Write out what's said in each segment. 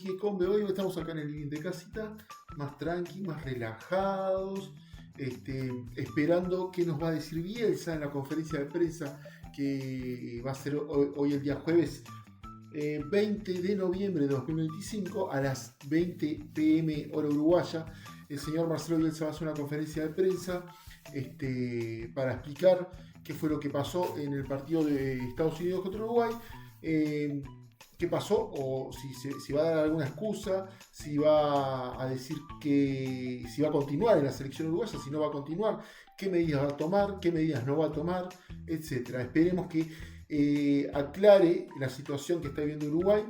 que hoy estamos acá en el living de casita, más tranqui, más relajados, esperando qué nos va a decir Bielsa en la conferencia de prensa que va a ser hoy el día jueves 20 de noviembre de 2025 a las 20 p.m. hora uruguaya. El señor Marcelo Bielsa va a hacer una conferencia de prensa para explicar qué fue lo que pasó en el partido de Estados Unidos contra Uruguay, qué pasó, o si va a dar alguna excusa, si va a decir que si va a continuar en la selección uruguaya, si no va a continuar, qué medidas va a tomar, qué medidas no va a tomar, etc. Esperemos que aclare la situación que está viviendo Uruguay,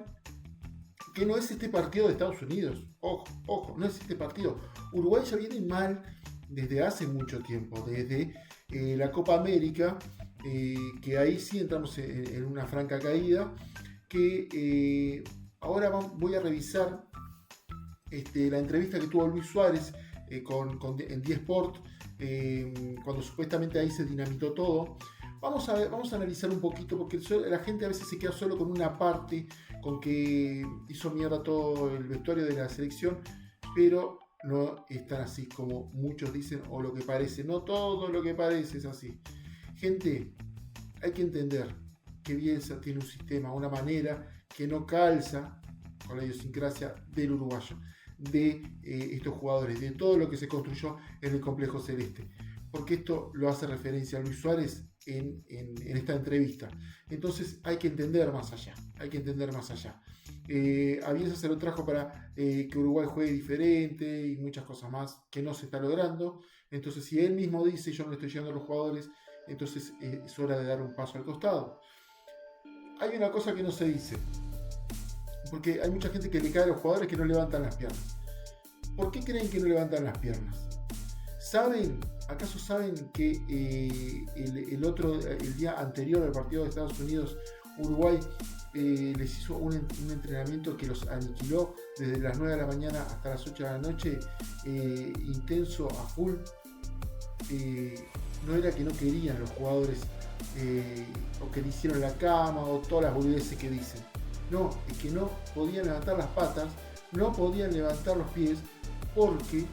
que no es este partido de Estados Unidos. Ojo, no es este partido. Uruguay ya viene mal desde hace mucho tiempo, desde la Copa América, que ahí sí entramos en una franca caída, que ahora voy a revisar la entrevista que tuvo Luis Suárez en 10 Sport, cuando supuestamente ahí se dinamitó todo. Vamos a analizar un poquito, porque la gente a veces se queda solo con una parte, con que hizo mierda todo el vestuario de la selección, pero no es tan así como muchos dicen o lo que parece. No todo lo que parece es así. Gente, hay que entender que Bielsa tiene un sistema, una manera que no calza con la idiosincrasia del uruguayo, de estos jugadores, de todo lo que se construyó en el complejo celeste. Porque esto lo hace referencia a Luis Suárez en esta entrevista. Entonces hay que entender más allá. A Bielsa se lo trajo para que Uruguay juegue diferente y muchas cosas más que no se está logrando. Entonces, si él mismo dice yo no le estoy llegando a los jugadores, entonces es hora de dar un paso al costado. Hay una cosa que no se dice, porque hay mucha gente que le cae a los jugadores que no levantan las piernas. ¿Por qué creen que no levantan las piernas? ¿Acaso saben que el día anterior al partido de Estados Unidos, Uruguay les hizo un entrenamiento que los aniquiló desde las 9 de la mañana hasta las 8 de la noche, intenso, a full? No era que no querían los jugadores, o que le hicieron la cama, o todas las boludeces que dicen. No, es que no podían levantar las patas, no podían levantar los pies, porque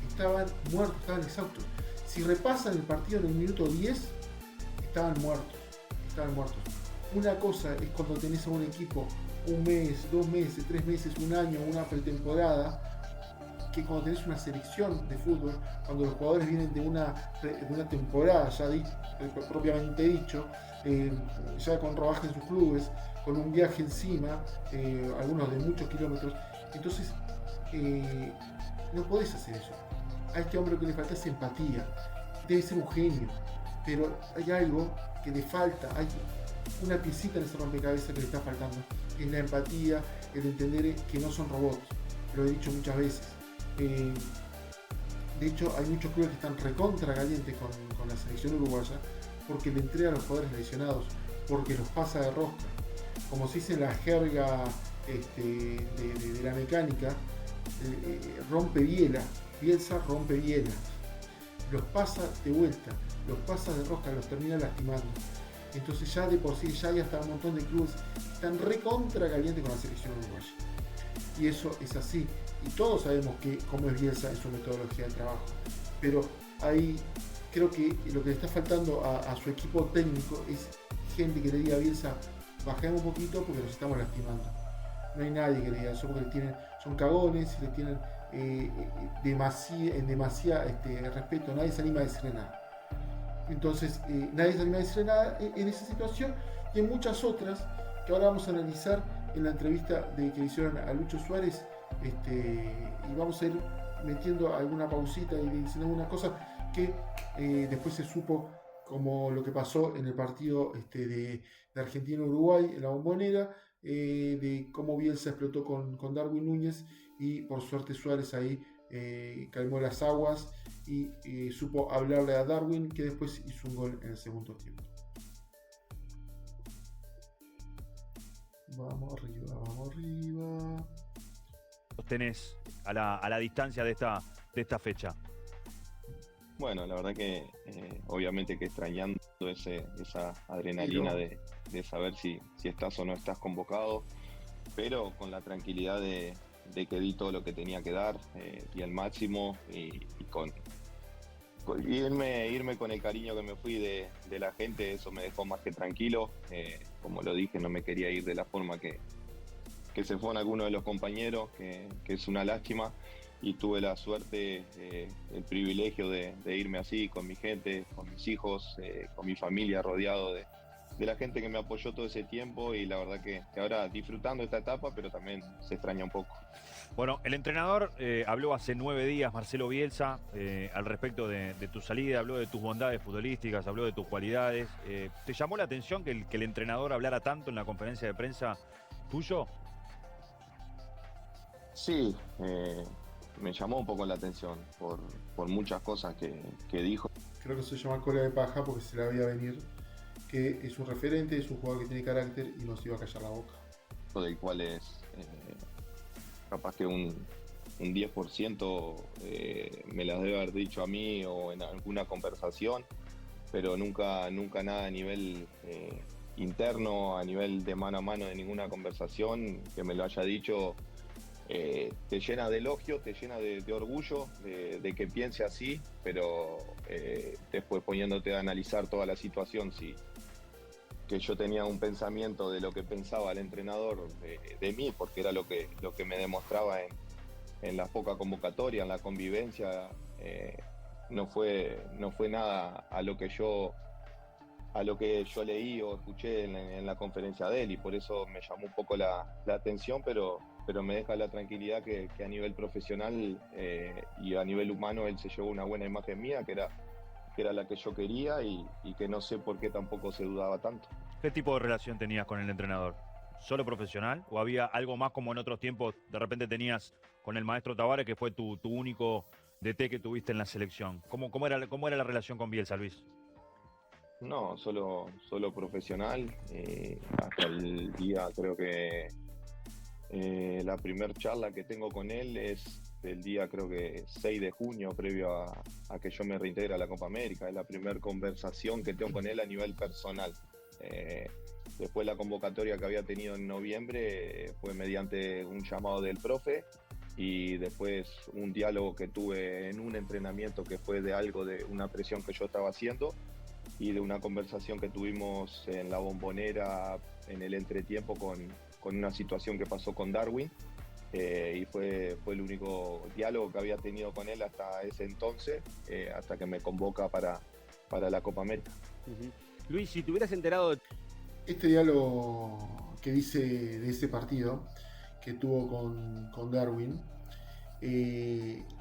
estaban muertos, estaban exhaustos. Si repasan el partido en el minuto 10, estaban muertos. Una cosa es cuando tenés a un equipo un mes, 2 meses, 3 meses, un año, una pretemporada, que cuando tenés una selección de fútbol, cuando los jugadores vienen de una temporada ya propiamente dicho, ya con rodaje en sus clubes, con un viaje encima, algunos de muchos kilómetros. Entonces no podés hacer eso. A este hombre lo que le falta es empatía. Debe ser un genio, pero hay algo que le falta, hay una piecita en ese rompecabezas que le está faltando. Es la empatía, el entender que no son robots. Lo he dicho muchas veces. De hecho, hay muchos clubes que están recontra calientes con la selección uruguaya, porque le entregan a los jugadores lesionados, porque los pasa de rosca. Como se dice en la jerga de la mecánica, rompe biela. Bielsa rompe biela, los pasa de vuelta, los pasa de rosca, los termina lastimando. Entonces ya de por sí ya hay hasta un montón de clubes que están recontra calientes con la selección uruguaya. Y eso es así. Y todos sabemos cómo es Bielsa en su metodología de trabajo. Pero ahí creo que lo que le está faltando a su equipo técnico es gente que le diga a Bielsa, bajemos un poquito porque nos estamos lastimando. No hay nadie que le diga eso porque son cagones y le tienen demasiado respeto. Nadie se anima a decirle nada. Entonces nadie se anima a decirle nada en esa situación y en muchas otras que ahora vamos a analizar en la entrevista que le hicieron a Lucho Suárez, y vamos a ir metiendo alguna pausita y diciendo alguna cosa que después se supo, como lo que pasó en el partido de Argentina-Uruguay en la Bombonera, de cómo Bielsa explotó con Darwin Núñez, y por suerte Suárez ahí calmó las aguas y supo hablarle a Darwin, que después hizo un gol en el segundo tiempo. Vamos arriba. Los tenés a la distancia de esta fecha. Bueno, la verdad que obviamente que extrañando esa adrenalina de saber si estás o no estás convocado. pero con la tranquilidad de que di todo lo que tenía que dar, y el máximo, y irme con el cariño que me fui de la gente, eso me dejó más que tranquilo. Como lo dije, no me quería ir de la forma que se fueron algunos de los compañeros, que es una lástima, y tuve la suerte, el privilegio de irme así, con mi gente, con mis hijos, con mi familia, rodeado de la gente que me apoyó todo ese tiempo, y la verdad que ahora disfrutando esta etapa, pero también se extraña un poco. Bueno, el entrenador habló hace 9 días, Marcelo Bielsa, al respecto de tu salida, habló de tus bondades futbolísticas, habló de tus cualidades. ¿Te llamó la atención que el entrenador hablara tanto en la conferencia de prensa tuyo? Sí, me llamó un poco la atención por muchas cosas que dijo. Creo que se llama cola de paja porque se la veía venir, que es un referente, es un jugador que tiene carácter y no se iba a callar la boca. Del cual es capaz que un 10% me las debe haber dicho a mí o en alguna conversación, pero nunca nada a nivel interno, a nivel de mano a mano de ninguna conversación que me lo haya dicho. Te llena de elogio, te llena de orgullo de que piense así, pero después poniéndote a analizar toda la situación, que yo tenía un pensamiento de lo que pensaba el entrenador de mí, porque era lo que me demostraba en la poca convocatoria, en la convivencia. No fue nada a lo que yo leí o escuché en la conferencia de él, y por eso me llamó un poco la atención, pero me deja la tranquilidad que a nivel profesional y a nivel humano él se llevó una buena imagen mía, que era la que yo quería, y que no sé por qué tampoco se dudaba tanto. ¿Qué tipo de relación tenías con el entrenador? ¿Solo profesional? ¿O había algo más como en otros tiempos de repente tenías con el maestro Tavares, que fue tu único DT que tuviste en la selección? ¿Cómo era la relación con Bielsa, Luis? No, solo profesional. Hasta el día, creo que la primera charla que tengo con él es del día, creo que 6 de junio, previo a que yo me reintegre a la Copa América. Es la primera conversación que tengo con él a nivel personal. Después la convocatoria que había tenido en noviembre fue mediante un llamado del profe, y después un diálogo que tuve en un entrenamiento que fue de algo de una presión que yo estaba haciendo, y de una conversación que tuvimos en la Bombonera en el entretiempo con una situación que pasó con Darwin, y fue el único diálogo que había tenido con él hasta ese entonces, hasta que me convoca para la Copa América. Uh-huh. Luis, si te hubieras enterado... Este diálogo que dice de ese partido que tuvo con Darwin,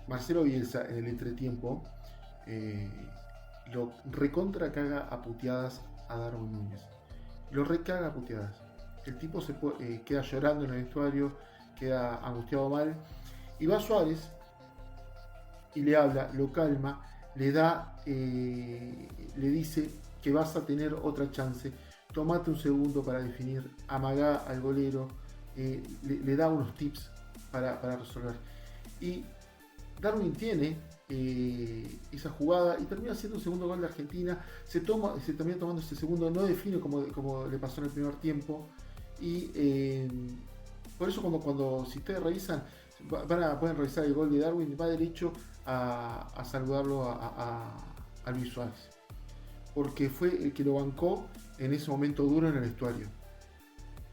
Marcelo Bielsa en el entretiempo lo recontra caga a puteadas a Darwin Núñez. Lo recaga a puteadas. El tipo queda llorando en el vestuario, queda angustiado mal, y va Suárez y le habla, lo calma, le dice que vas a tener otra chance, tomate un segundo para definir, amagá al golero, le da unos tips para resolver. Y Darwin tiene esa jugada y termina siendo un segundo gol de Argentina. Se termina tomando ese segundo, no define como le pasó en el primer tiempo. Y por eso cuando si ustedes revisan, pueden revisar el gol de Darwin, va derecho a saludarlo a Luis Suárez, porque fue el que lo bancó en ese momento duro en el vestuario.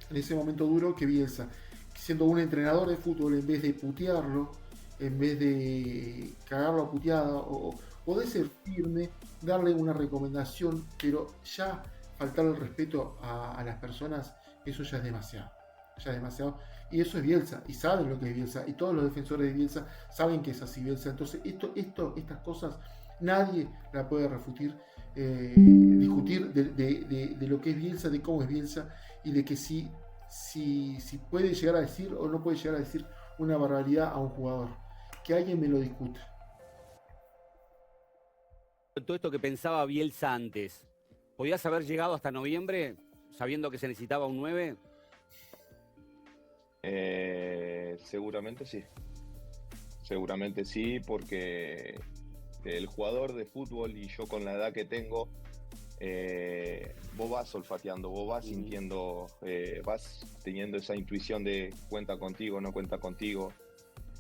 En ese momento duro que Bielsa, siendo un entrenador de fútbol, en vez de putearlo, en vez de cagarlo a puteada, o de ser firme, darle una recomendación, pero ya faltar el respeto a las personas, eso ya es demasiado. Ya es demasiado. Y eso es Bielsa, y saben lo que es Bielsa, y todos los defensores de Bielsa saben que es así Bielsa. Entonces estas cosas nadie la puede discutir de lo que es Bielsa, de cómo es Bielsa, y de que si puede llegar a decir o no puede llegar a decir una barbaridad a un jugador. Que alguien me lo discuta. Todo esto que pensaba Bielsa antes, ¿podías haber llegado hasta noviembre sabiendo que se necesitaba un 9? Seguramente sí. Seguramente sí, porque el jugador de fútbol, y yo con la edad que tengo, vos vas olfateando, vos vas sintiendo, vas teniendo esa intuición de cuenta contigo, no cuenta contigo.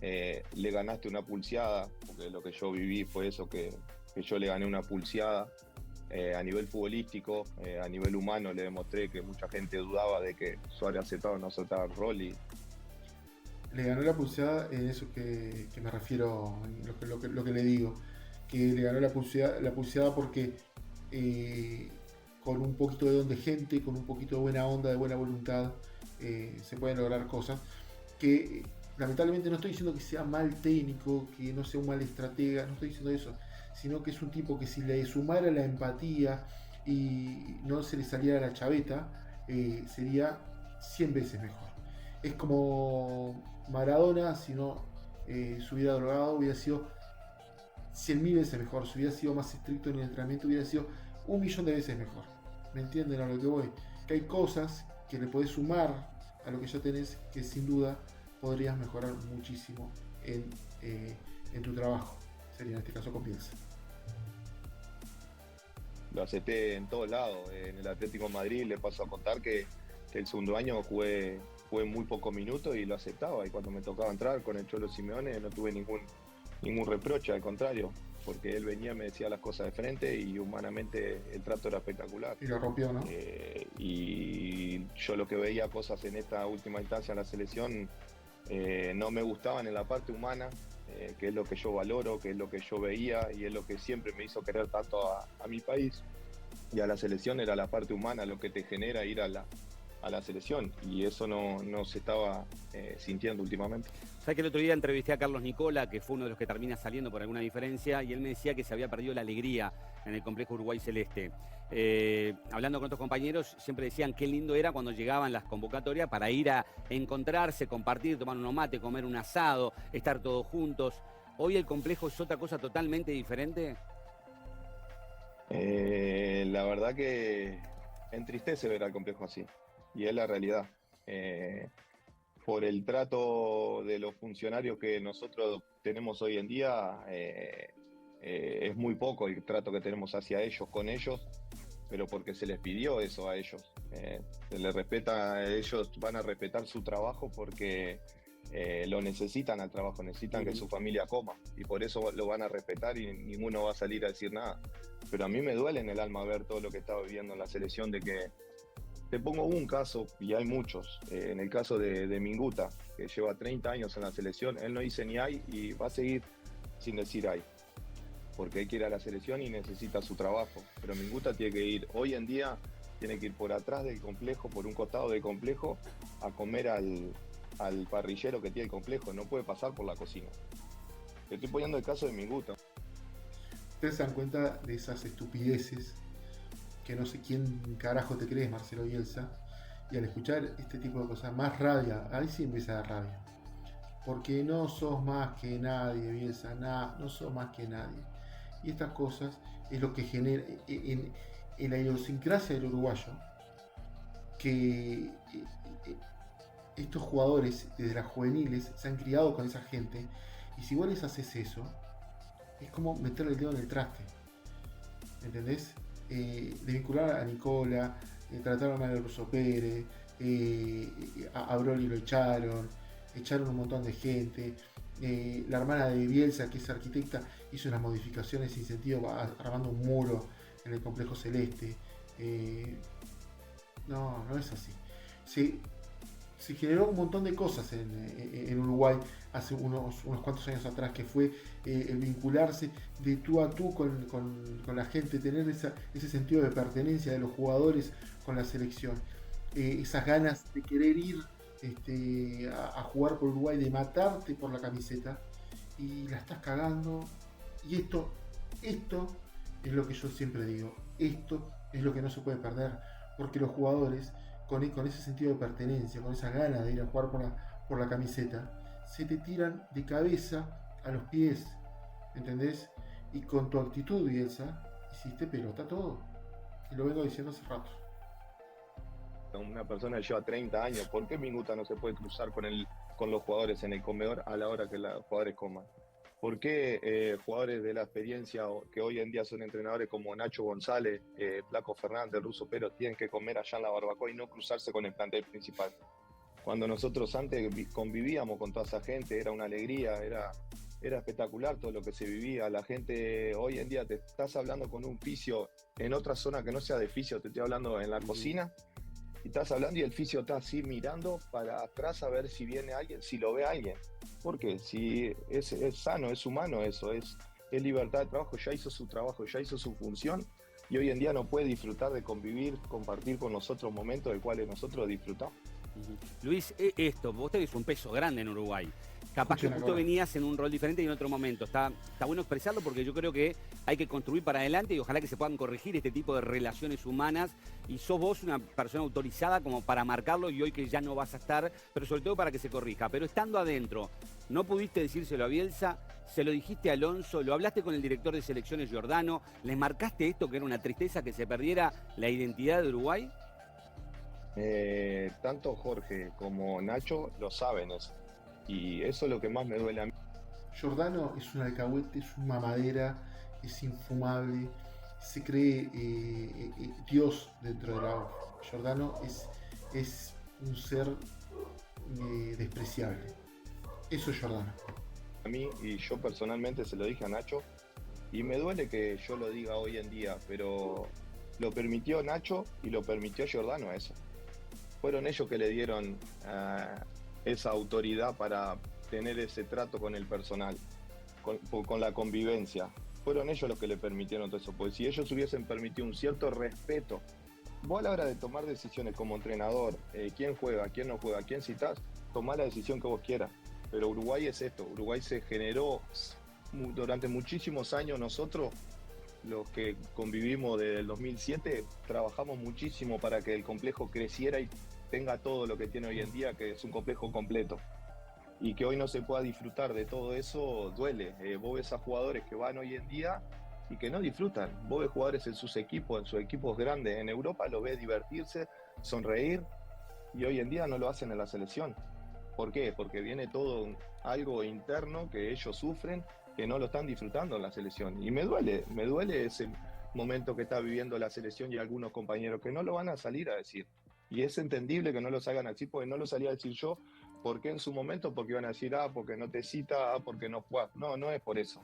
Le ganaste una pulseada, porque lo que yo viví fue eso, que yo le gané una pulseada. A nivel futbolístico, a nivel humano, le demostré que mucha gente dudaba de que Suárez aceptaba o no aceptaba el rol. Y le ganó la pulseada en eso que me refiero, en lo que le digo, que le ganó la pulseada porque con un poquito de don de gente, con un poquito de buena onda, de buena voluntad, se pueden lograr cosas que lamentablemente no estoy diciendo que sea mal técnico, que no sea un mal estratega, no estoy diciendo eso, sino que es un tipo que si le sumara la empatía y no se le saliera la chaveta, sería 100 veces mejor. Es como Maradona, si no se hubiera drogado, hubiera sido 100.000 veces mejor. Si hubiera sido más estricto en el entrenamiento, hubiera sido 1.000.000 de veces mejor. ¿Me entienden a lo que voy? Que hay cosas que le podés sumar a lo que ya tenés, que sin duda podrías mejorar muchísimo en tu trabajo. Sería en este caso con Bielsa. lo acepté en todos lados. En el Atlético de Madrid le paso a contar que el segundo año jugué muy pocos minutos y lo aceptaba. Y cuando me tocaba entrar con el Cholo Simeone no tuve ningún reproche, al contrario, porque él venía, me decía las cosas de frente y humanamente el trato era espectacular. Y lo rompió, ¿no? Y yo lo que veía cosas en esta última instancia en la selección no me gustaban en la parte humana, que es lo que yo valoro, que es lo que yo veía y es lo que siempre me hizo querer tanto a mi país y a la selección. Era la parte humana lo que te genera ir a la selección, y eso no se estaba sintiendo últimamente. Sabes que el otro día entrevisté a Carlos Nicola, que fue uno de los que termina saliendo por alguna diferencia, y él me decía que se había perdido la alegría en el complejo Uruguay Celeste. Hablando con otros compañeros, siempre decían qué lindo era cuando llegaban las convocatorias para ir a encontrarse, compartir, tomar unos mate, comer un asado, estar todos juntos. ¿Hoy el complejo es otra cosa totalmente diferente? La verdad que entristece ver al complejo así, y es la realidad. Por el trato de los funcionarios que nosotros tenemos hoy en día, es muy poco el trato que tenemos hacia ellos, con ellos, pero porque se les pidió eso a ellos. Se les respeta, ellos van a respetar su trabajo porque lo necesitan al trabajo, necesitan que su familia coma, y por eso lo van a respetar y ninguno va a salir a decir nada. Pero a mí me duele en el alma ver todo lo que estaba viviendo en la selección, de que te pongo un caso, y hay muchos. En el caso de Minguta, que lleva 30 años en la selección, él no dice ni hay y va a seguir sin decir hay, porque él quiere a la selección y necesita su trabajo. Pero Minguta tiene que ir, hoy en día, tiene que ir por atrás del complejo, por un costado del complejo, a comer al parrillero que tiene el complejo, no puede pasar por la cocina. Te estoy poniendo el caso de Minguta. Ustedes se dan cuenta de esas estupideces que no sé quién carajo te crees, Marcelo Bielsa, y al escuchar este tipo de cosas, más rabia, ahí sí empieza a dar rabia, porque no sos más que nadie, Bielsa, no sos más que nadie, y estas cosas es lo que genera en la idiosincrasia del uruguayo, que estos jugadores desde las juveniles se han criado con esa gente, y si vos les haces eso, es como meterle el dedo en el traste, ¿entendés? De vincular a Nicola, trataron mal a Russo Pérez, a Broly lo echaron un montón de gente, la hermana de Bielsa, que es arquitecta, hizo unas modificaciones sin sentido, armando un muro en el complejo celeste. No es así. Se generó un montón de cosas en Uruguay hace unos cuantos años atrás, que fue el vincularse de tú a tú con la gente, tener ese sentido de pertenencia de los jugadores con la selección, esas ganas de querer ir a jugar por Uruguay, de matarte por la camiseta, y la estás cagando. Y esto es lo que yo siempre digo, esto es lo que no se puede perder, porque los jugadores con ese sentido de pertenencia, con esa gana de ir a jugar por la camiseta, se te tiran de cabeza a los pies, ¿entendés? Y con tu actitud, Bielsa, hiciste pelota todo. Y lo vengo diciendo hace rato. Una persona que lleva 30 años, ¿por qué Minguta no se puede cruzar con los jugadores en el comedor a la hora que los jugadores coman? ¿Por qué jugadores de la experiencia que hoy en día son entrenadores como Nacho González, Flaco Fernández, Russo Pero tienen que comer allá en la barbacoa y no cruzarse con el plantel principal? Cuando nosotros antes convivíamos con toda esa gente, era una alegría, era espectacular todo lo que se vivía. La gente hoy en día te estás hablando con un fisio en otra zona que no sea de fisio, te estoy hablando en la cocina, y estás hablando y el fisio está así mirando para atrás a ver si viene alguien, si lo ve alguien. Porque si es sano, es humano eso, es libertad de trabajo, ya hizo su trabajo, ya hizo su función y hoy en día no puede disfrutar de convivir, compartir con nosotros momentos del cuales nosotros disfrutamos. Luis, vos tenés un peso grande en Uruguay. Capaz que justo Acá. venías en un rol diferente y en otro momento. Está bueno expresarlo porque yo creo que hay que construir para adelante y ojalá que se puedan corregir este tipo de relaciones humanas. Y sos vos una persona autorizada como para marcarlo y hoy que ya no vas a estar, pero sobre todo para que se corrija. Pero estando adentro, no pudiste decírselo a Bielsa, se lo dijiste a Alonso, lo hablaste con el director de selecciones Giordano, ¿les marcaste esto que era una tristeza que se perdiera la identidad de Uruguay? Tanto Jorge como Nacho lo saben eso. Y eso es lo que más me duele a mí. Giordano es un alcahuete, es una mamadera, es infumable, se cree Dios dentro de la OFF. Giordano es un ser despreciable. Eso es Giordano. A mí, y yo personalmente se lo dije a Nacho, y me duele que yo lo diga hoy en día, pero lo permitió Nacho y lo permitió Giordano eso. Fueron ellos que le dieron esa autoridad para tener ese trato con el personal, con la convivencia. Fueron ellos los que le permitieron todo eso, porque si ellos hubiesen permitido un cierto respeto, vos a la hora de tomar decisiones como entrenador, quién juega, quién no juega, quién citás, tomá la decisión que vos quieras. Pero Uruguay es esto, Uruguay se generó durante muchísimos años. Nosotros, los que convivimos desde el 2007, trabajamos muchísimo para que el complejo creciera y tenga todo lo que tiene hoy en día, que es un complejo completo. Y que hoy no se pueda disfrutar de todo eso, duele. Vos ves a jugadores que van hoy en día y que no disfrutan. Vos ves jugadores en sus equipos grandes en Europa, lo ves divertirse, sonreír, y hoy en día no lo hacen en la selección. ¿Por qué? Porque viene todo algo interno que ellos sufren, que no lo están disfrutando en la selección. Y me duele ese momento que está viviendo la selección y algunos compañeros que no lo van a salir a decir. Y es entendible que no lo salgan a decir, porque no lo salía a decir yo. ¿Por qué en su momento? Porque iban a decir, porque no te cita, porque no juegas. No, no es por eso.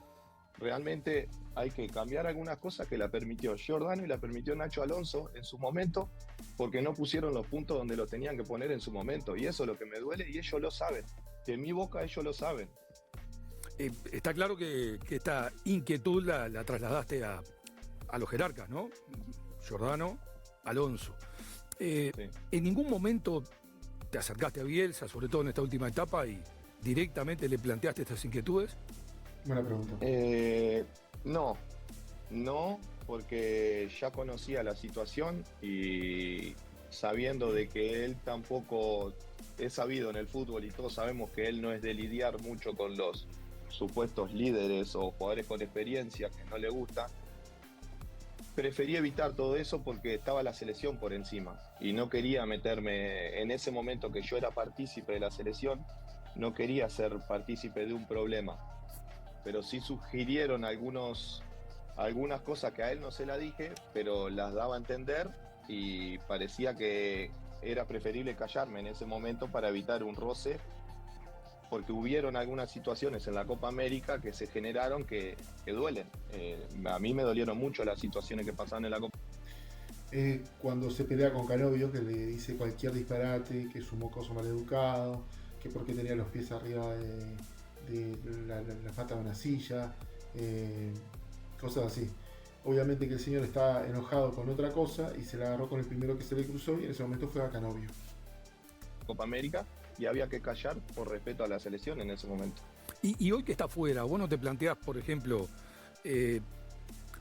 Realmente hay que cambiar algunas cosas que la permitió Giordano y la permitió Nacho Alonso en su momento, porque no pusieron los puntos donde los tenían que poner en su momento. Y eso es lo que me duele y ellos lo saben. De mi boca ellos lo saben. Está claro que esta inquietud la trasladaste a los jerarcas, ¿no? Giordano, Alonso. Sí. ¿En ningún momento te acercaste a Bielsa, sobre todo en esta última etapa, y directamente le planteaste estas inquietudes? Buena pregunta. No, porque ya conocía la situación y sabiendo de que él tampoco es sabido en el fútbol y todos sabemos que él no es de lidiar mucho con los supuestos líderes o jugadores con experiencia que no le gusta, preferí evitar todo eso porque estaba la selección por encima y no quería meterme en ese momento que yo era partícipe de la selección, no quería ser partícipe de un problema. Pero sí sugirieron algunas cosas que a él no se las dije, pero las daba a entender y parecía que era preferible callarme en ese momento para evitar un roce, porque hubieron algunas situaciones en la Copa América que se generaron que duelen. A mí me dolieron mucho las situaciones que pasaban en la Copa. Cuando se pelea con Canovio, que le dice cualquier disparate, que es un mocoso maleducado, que porque tenía los pies arriba de la pata de una silla, cosas así. Obviamente que el señor está enojado con otra cosa y se la agarró con el primero que se le cruzó y en ese momento fue a Canovio. Copa América y había que callar por respeto a la selección en ese momento. Y hoy que está fuera, vos no te planteás, por ejemplo,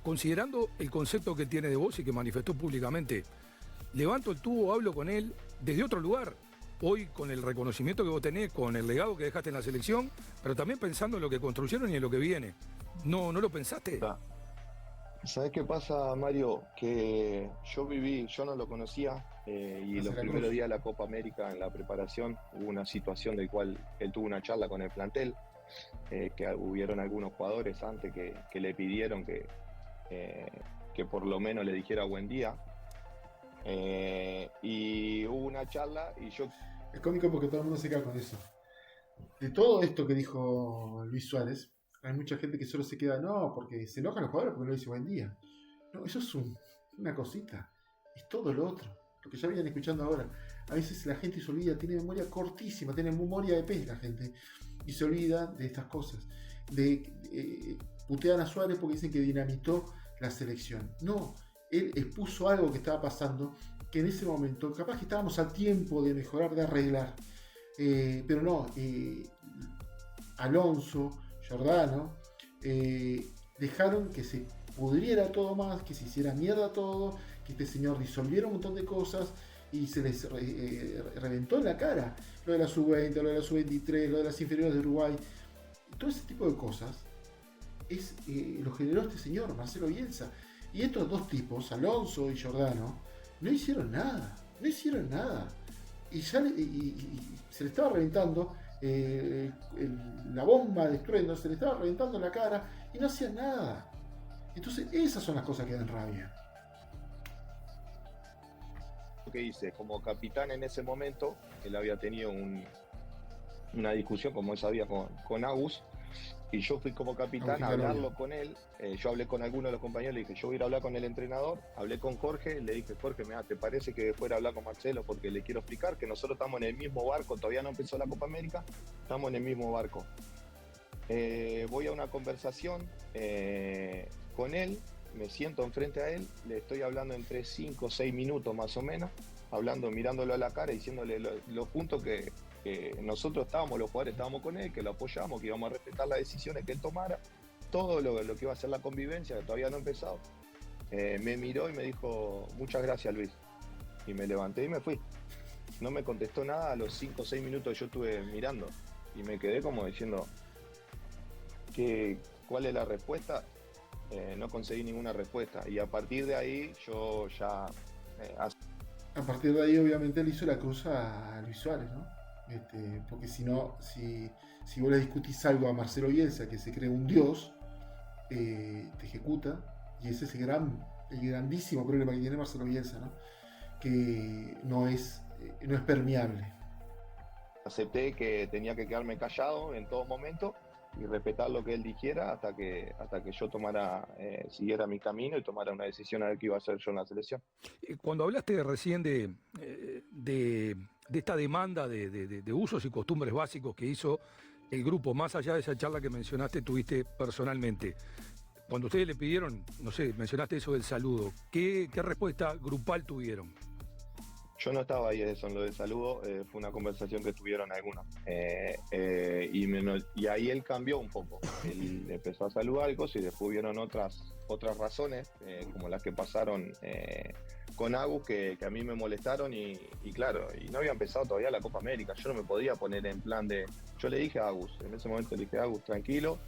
considerando el concepto que tiene de vos y que manifestó públicamente, levanto el tubo, hablo con él desde otro lugar, hoy con el reconocimiento que vos tenés, con el legado que dejaste en la selección, pero también pensando en lo que construyeron y en lo que viene. ¿No lo pensaste? ¿Sabés qué pasa, Mario? Que yo no lo conocía y los primeros días de la Copa América en la preparación hubo una situación del cual él tuvo una charla con el plantel que hubieron algunos jugadores antes que le pidieron que por lo menos le dijera buen día. Y hubo una charla y yo... Es cómico porque todo el mundo se queda con eso. De todo esto que dijo Luis Suárez, hay mucha gente que solo se queda, no, porque se enojan los jugadores porque no le dice buen día. No, eso es una cosita. Es todo lo otro. Lo que ya vienen escuchando ahora. A veces la gente se olvida, tiene memoria cortísima, tiene memoria de pez la gente. Y se olvida de estas cosas. Putean a Suárez porque dicen que dinamitó la selección. No, él expuso algo que estaba pasando, que en ese momento, capaz que estábamos a tiempo de mejorar, de arreglar. Pero no, Alonso, Giordano, dejaron que se pudriera todo más, que se hiciera mierda todo, que este señor disolviera un montón de cosas y se les reventó en la cara lo de la sub-20, lo de la sub-23, lo de las inferiores de Uruguay. Todo ese tipo de cosas lo generó este señor, Marcelo Bielsa. Y estos dos tipos, Alonso y Giordano, no hicieron nada. Y ya se le estaba reventando la bomba de estruendo, se le estaba reventando la cara y no hacían nada. Entonces esas son las cosas que dan rabia. Lo que hice como capitán en ese momento, él había tenido una discusión, como él sabía, con Agus, y yo fui como capitán a hablarlo con él. Yo hablé con algunos de los compañeros, le dije, yo voy a ir a hablar con el entrenador. Hablé con Jorge, le dije, Jorge, mira, ¿te parece que fuera a hablar con Marcelo? Porque le quiero explicar que nosotros estamos en el mismo barco, todavía no empezó la Copa América, estamos en el mismo barco. Voy a una conversación con él, me siento enfrente a él, le estoy hablando entre 5 o 6 minutos más o menos, hablando, mirándolo a la cara, diciéndole los puntos que nosotros estábamos, los jugadores estábamos con él, que lo apoyamos, que íbamos a respetar las decisiones que él tomara, todo lo que iba a ser la convivencia, que todavía no ha empezado. Me miró y me dijo, muchas gracias, Luis. Y me levanté y me fui. No me contestó nada a los 5 o 6 minutos que yo estuve mirando. Y me quedé como diciendo, ¿cuál es la respuesta? No conseguí ninguna respuesta. Y a partir de ahí yo ya... A partir de ahí obviamente le hizo la cruz a Luis Suárez, ¿no? Porque si no, si vos le discutís algo a Marcelo Bielsa, que se cree un dios, te ejecuta, y ese es el grandísimo problema que tiene Marcelo Bielsa, ¿no? Que no es permeable. Acepté que tenía que quedarme callado en todo momento y respetar lo que él dijera hasta que yo siguiera mi camino y tomara una decisión a ver qué iba a hacer yo en la selección. Cuando hablaste recién de esta demanda de usos y costumbres básicos que hizo el grupo, más allá de esa charla que mencionaste, tuviste personalmente, cuando ustedes le pidieron, no sé, mencionaste eso del saludo, ¿qué respuesta grupal tuvieron? Yo no estaba ahí en lo del saludo, fue una conversación que tuvieron algunos. Y ahí él cambió un poco. Él empezó a saludar y cosas, y después hubieron otras razones, como las que pasaron con Agus, que a mí me molestaron y claro, y no había empezado todavía la Copa América. Yo no me podía poner en plan de... Yo le dije a Agus, en ese momento le dije a Agus, tranquilo,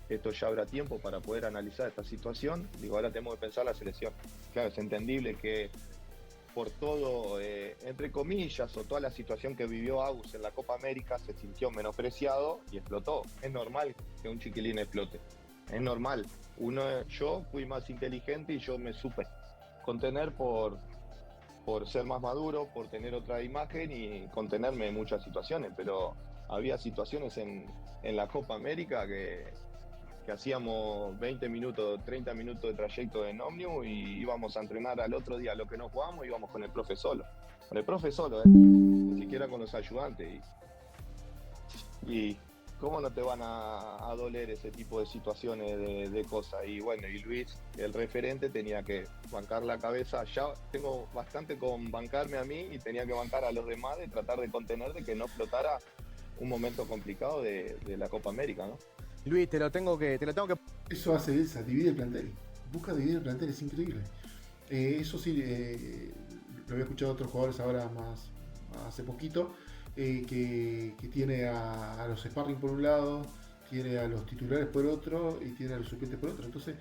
esto ya habrá tiempo para poder analizar esta situación. Digo, ahora tenemos que pensar la selección. Claro, es entendible que por todo, entre comillas, o toda la situación que vivió Agus en la Copa América, se sintió menospreciado y explotó. Es normal que un chiquilín explote, es normal. Yo fui más inteligente y yo me supe contener por ser más maduro, por tener otra imagen y contenerme en muchas situaciones, pero había situaciones en la Copa América que hacíamos 20 minutos, 30 minutos de trayecto en ómnibus y íbamos a entrenar al otro día lo que no jugábamos, íbamos con el profe solo. Con el profe solo, ni siquiera con los ayudantes. Y ¿cómo no te van a doler ese tipo de situaciones de cosas? Y bueno, y Luis, el referente, tenía que bancar la cabeza. Ya tengo bastante con bancarme a mí y tenía que bancar a los demás, de tratar de contener, de que no explotara un momento complicado de la Copa América, ¿no? Luis, te lo tengo que... Eso hace Bielsa, divide el plantel. Busca dividir el plantel, es increíble. Eso sí, lo había escuchado a otros jugadores ahora más hace poquito, que tiene a los sparring por un lado, tiene a los titulares por otro y tiene a los suplentes por otro. Entonces,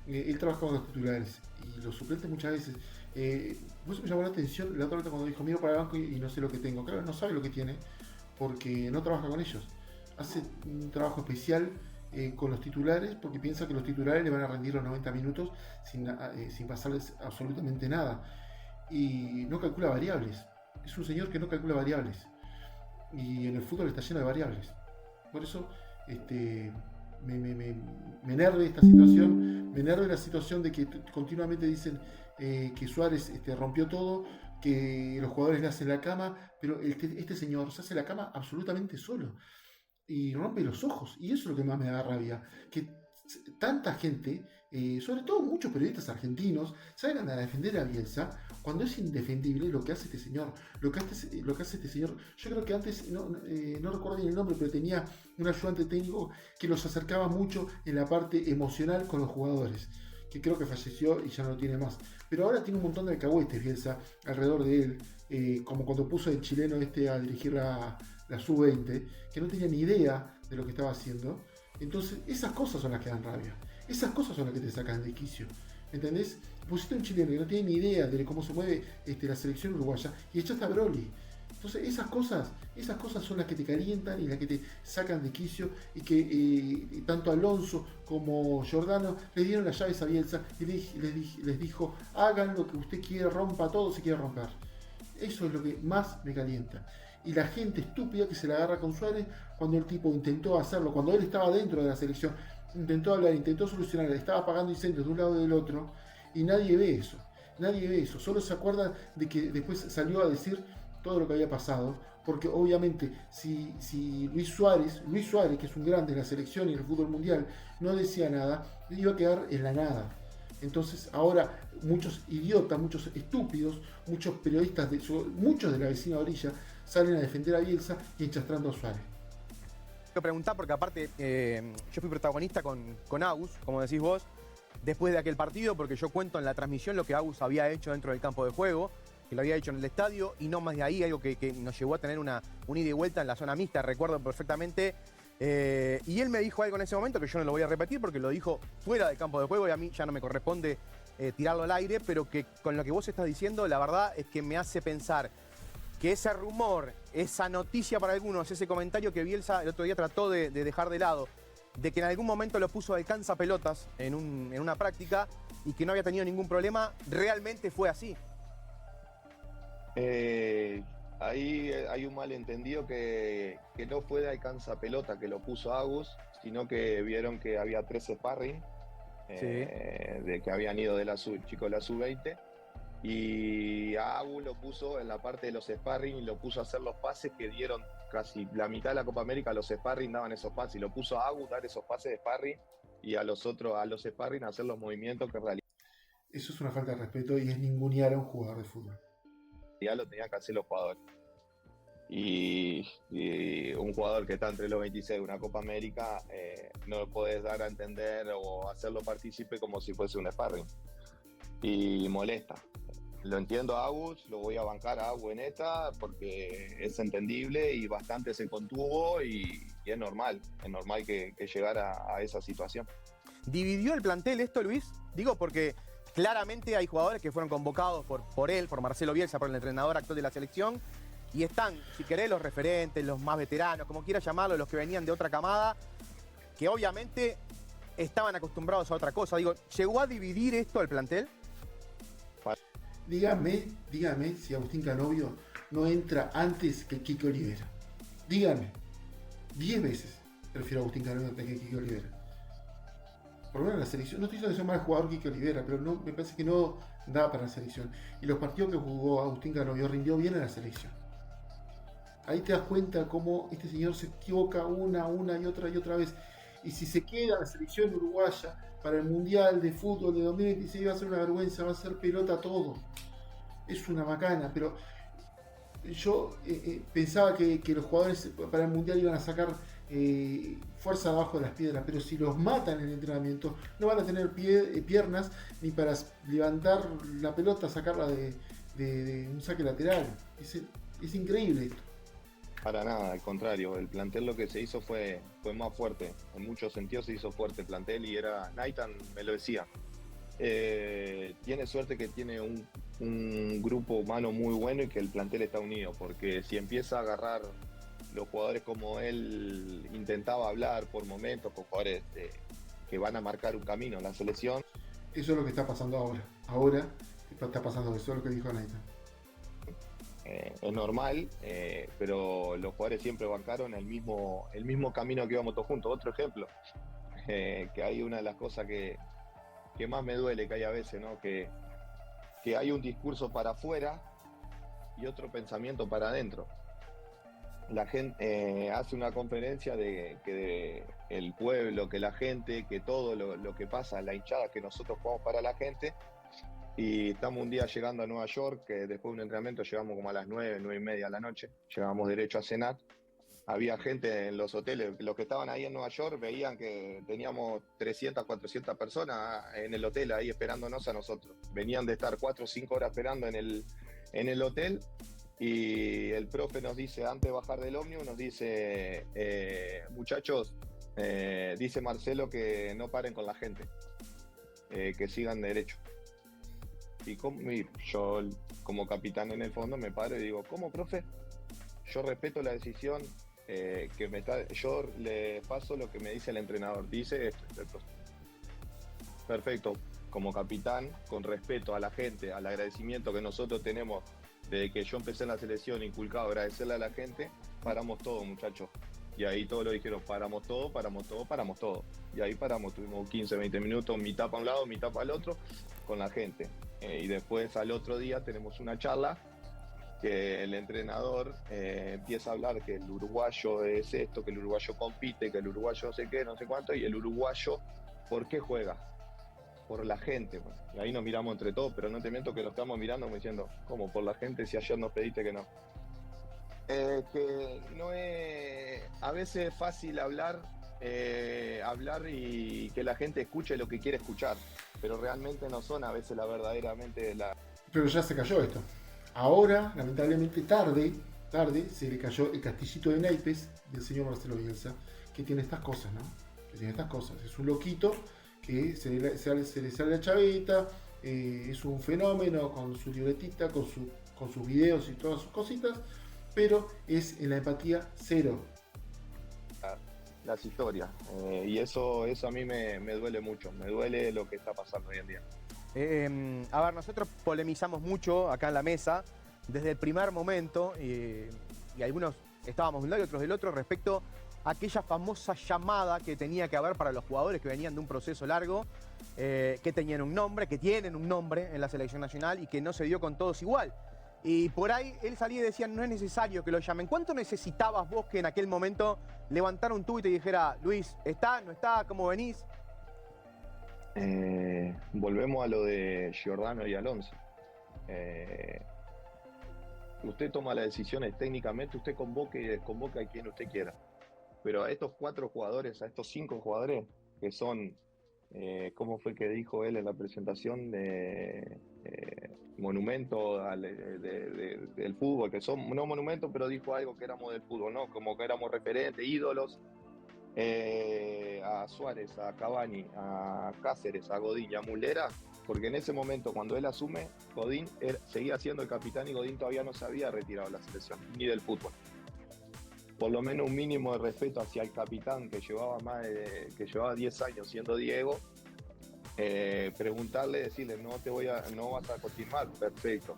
él trabaja con los titulares y los suplentes muchas veces... por eso me llamó la atención la otra vez cuando dijo, miro para el banco y no sé lo que tengo. Claro, no sabe lo que tiene porque no trabaja con ellos. hace un trabajo especial con los titulares, porque piensa que los titulares le van a rendir los 90 minutos sin pasarles absolutamente nada. Y no calcula variables. Es un señor que no calcula variables. Y en el fútbol está lleno de variables. Por eso me enerve esta situación. Me enerve la situación de que continuamente dicen que Suárez rompió todo, que los jugadores le hacen la cama, pero este señor se hace la cama absolutamente solo. Y rompe los ojos, y eso es lo que más me da rabia, que tanta gente, sobre todo muchos periodistas argentinos, salgan a defender a Bielsa cuando es indefendible lo que hace este señor, lo que hace este señor. Yo creo que antes, no recuerdo bien el nombre, pero tenía un ayudante técnico que los acercaba mucho en la parte emocional con los jugadores, que creo que falleció y ya no lo tiene más, pero ahora tiene un montón de alcahuetes Bielsa alrededor de él, como cuando puso el chileno a dirigir la sub-20, que no tenía ni idea de lo que estaba haciendo. Entonces esas cosas son las que dan rabia, esas cosas son las que te sacan de quicio, ¿entendés? Pusiste un chileno que no tiene ni idea de cómo se mueve la selección uruguaya y echaste a Broly. Entonces esas cosas son las que te calientan y las que te sacan de quicio, y que tanto Alonso como Giordano le dieron las llaves a Bielsa y les dijo: hagan lo que usted quiera, rompa todo si quiere romper. Eso es lo que más me calienta. Y la gente estúpida que se la agarra con Suárez cuando el tipo intentó hacerlo, cuando él estaba dentro de la selección, intentó hablar, intentó solucionar, estaba apagando incendios de un lado y del otro, y nadie ve eso, solo se acuerda de que después salió a decir todo lo que había pasado, porque obviamente si Luis Suárez, que es un grande de la selección y del fútbol mundial, no decía nada, iba a quedar en la nada. Entonces ahora muchos idiotas, muchos estúpidos, muchos periodistas, muchos de la vecina orilla, salen a defender a Bielsa y enchastrando a Suárez. Quiero preguntar, porque aparte yo fui protagonista con Agus, como decís vos, después de aquel partido, porque yo cuento en la transmisión lo que Agus había hecho dentro del campo de juego, que lo había hecho en el estadio, y no más de ahí, algo que nos llevó a tener una ida y vuelta en la zona mixta, recuerdo perfectamente. Y él me dijo algo en ese momento que yo no lo voy a repetir porque lo dijo fuera del campo de juego y a mí ya no me corresponde tirarlo al aire, pero que con lo que vos estás diciendo, la verdad es que me hace pensar que ese rumor, esa noticia para algunos, ese comentario que Bielsa el otro día trató de dejar de lado, de que en algún momento lo puso de alcanzapelotas en una práctica y que no había tenido ningún problema, ¿realmente fue así? Ahí hay un malentendido que no fue de alcanzapelota que lo puso Agus, sino que vieron que había 3 sparring, de que habían ido de chicos de la sub-20, y a Agus lo puso en la parte de los sparring y lo puso a hacer los pases que dieron casi la mitad de la Copa América. Los sparring daban esos pases y lo puso a Agus dar esos pases de sparring y a los sparring hacer los movimientos que realizaban. Eso es una falta de respeto y es ningunear a un jugador de fútbol. Ya lo tenían que hacer los jugadores. Y un jugador que está entre los 26 de una Copa América, no lo podés dar a entender o hacerlo partícipe como si fuese un sparring. Y molesta. Lo entiendo a Agus, lo voy a bancar a Agus en esta porque es entendible y bastante se contuvo y es normal que llegara a esa situación. ¿Dividió el plantel esto, Luis? Digo porque claramente hay jugadores que fueron convocados por él, por Marcelo Bielsa, por el entrenador actual de la selección, y están, si querés, los referentes, los más veteranos, como quieras llamarlo, los que venían de otra camada, que obviamente estaban acostumbrados a otra cosa. Digo, ¿llegó a dividir esto el plantel? Dígame si Agustín Canovio no entra antes que Quique Olivera. Dígame. 10 veces prefiero a Agustín Canovio antes que Quique Olivera. Por lo menos en la selección. No estoy diciendo que sea un mal jugador Quique Olivera, pero no, me parece que no da para la selección. Y los partidos que jugó Agustín Canovio rindió bien en la selección. Ahí te das cuenta cómo este señor se equivoca una y otra vez. Y si se queda en la selección uruguaya para el Mundial de Fútbol de 2026 va a ser una vergüenza, va a ser pelota todo. Es una macana, pero yo pensaba que los jugadores para el Mundial iban a sacar fuerza abajo de las piedras, pero si los matan en el entrenamiento no van a tener piernas ni para levantar la pelota, sacarla de un saque lateral. Es increíble esto. Para nada, al contrario, el plantel lo que se hizo fue más fuerte, en muchos sentidos se hizo fuerte el plantel y era, Nathan me lo decía, tiene suerte que tiene un grupo humano muy bueno y que el plantel está unido, porque si empieza a agarrar los jugadores como él intentaba hablar por momentos con jugadores que van a marcar un camino en la selección. Eso es lo que está pasando ahora. Ahora está pasando eso, es lo que dijo Nathan. Es normal, pero los jugadores siempre bancaron el mismo camino que íbamos todos juntos. Otro ejemplo, que hay una de las cosas que más me duele que hay a veces, ¿no? Que hay un discurso para afuera y otro pensamiento para adentro. La gente hace una conferencia de que el pueblo, que la gente, que todo lo que pasa, la hinchada, que nosotros jugamos para la gente. Y estamos un día llegando a Nueva York, que después de un entrenamiento llegamos como a las 9:30 de la noche, llegamos derecho a cenar. Había gente en los hoteles, los que estaban ahí en Nueva York veían que teníamos 300, 400 personas en el hotel ahí esperándonos a nosotros. Venían de estar 4 o 5 horas esperando en el hotel, y el profe nos dice, antes de bajar del ómnibus, nos dice, muchachos, dice Marcelo que no paren con la gente, que sigan derecho. Y yo, como capitán en el fondo, me paro y digo, ¿cómo, profe? Yo respeto la decisión yo le paso lo que me dice el entrenador. Dice esto. Perfecto. Como capitán, con respeto a la gente, al agradecimiento que nosotros tenemos desde que yo empecé en la selección, inculcado, agradecerle a la gente, paramos todo, muchachos. Y ahí todos lo dijeron, paramos todo. Y ahí paramos, tuvimos 15, 20 minutos, mitad para un lado, mitad para el otro, con la gente. Y después al otro día tenemos una charla que el entrenador empieza a hablar que el uruguayo es esto, que el uruguayo compite, que el uruguayo no sé qué, no sé cuánto, y el uruguayo, ¿por qué juega? Por la gente. Pues. Y ahí nos miramos entre todos, pero no te miento que nos estamos mirando como diciendo, ¿cómo por la gente si ayer nos pediste que no? Que no es a veces fácil hablar y que la gente escuche lo que quiere escuchar, pero realmente no son a veces verdaderamente la... Pero ya se cayó esto. Ahora, lamentablemente tarde, se le cayó el castillito de naipes del señor Marcelo Bielsa, que tiene estas cosas, ¿no? Que tiene estas cosas. Es un loquito que se le sale la chaveta, es un fenómeno con su libretita, con sus videos y todas sus cositas, pero es en la empatía cero. Las historias, y eso a mí me duele mucho, me duele lo que está pasando hoy en día. A ver, nosotros polemizamos mucho acá en la mesa desde el primer momento, y algunos estábamos de un lado y otros del otro, respecto a aquella famosa llamada que tenía que haber para los jugadores que venían de un proceso largo, que tenían un nombre, que tienen un nombre en la selección nacional y que no se dio con todos igual. Y por ahí él salía y decía, no es necesario que lo llamen. ¿Cuánto necesitabas vos que en aquel momento levantara un tubo y te dijera, Luis, ¿está? ¿No está? ¿Cómo venís? Volvemos a lo de Giordano y Alonso. Usted toma las decisiones técnicamente, usted convoca a quien usted quiera. Pero a estos 4 jugadores, a estos 5 jugadores, que son, ¿cómo fue que dijo él en la presentación de monumento del fútbol? Que son, no monumentos, pero dijo algo que éramos del fútbol, ¿no? Como que éramos referentes, ídolos. A Suárez, a Cavani, a Cáceres, a Godín y a Mulera, porque en ese momento cuando él asume, Godín seguía siendo el capitán y Godín todavía no se había retirado de la selección ni del fútbol. Por lo menos un mínimo de respeto hacia el capitán que llevaba 10 años siendo Diego, preguntarle, decirle no vas a continuar, perfecto.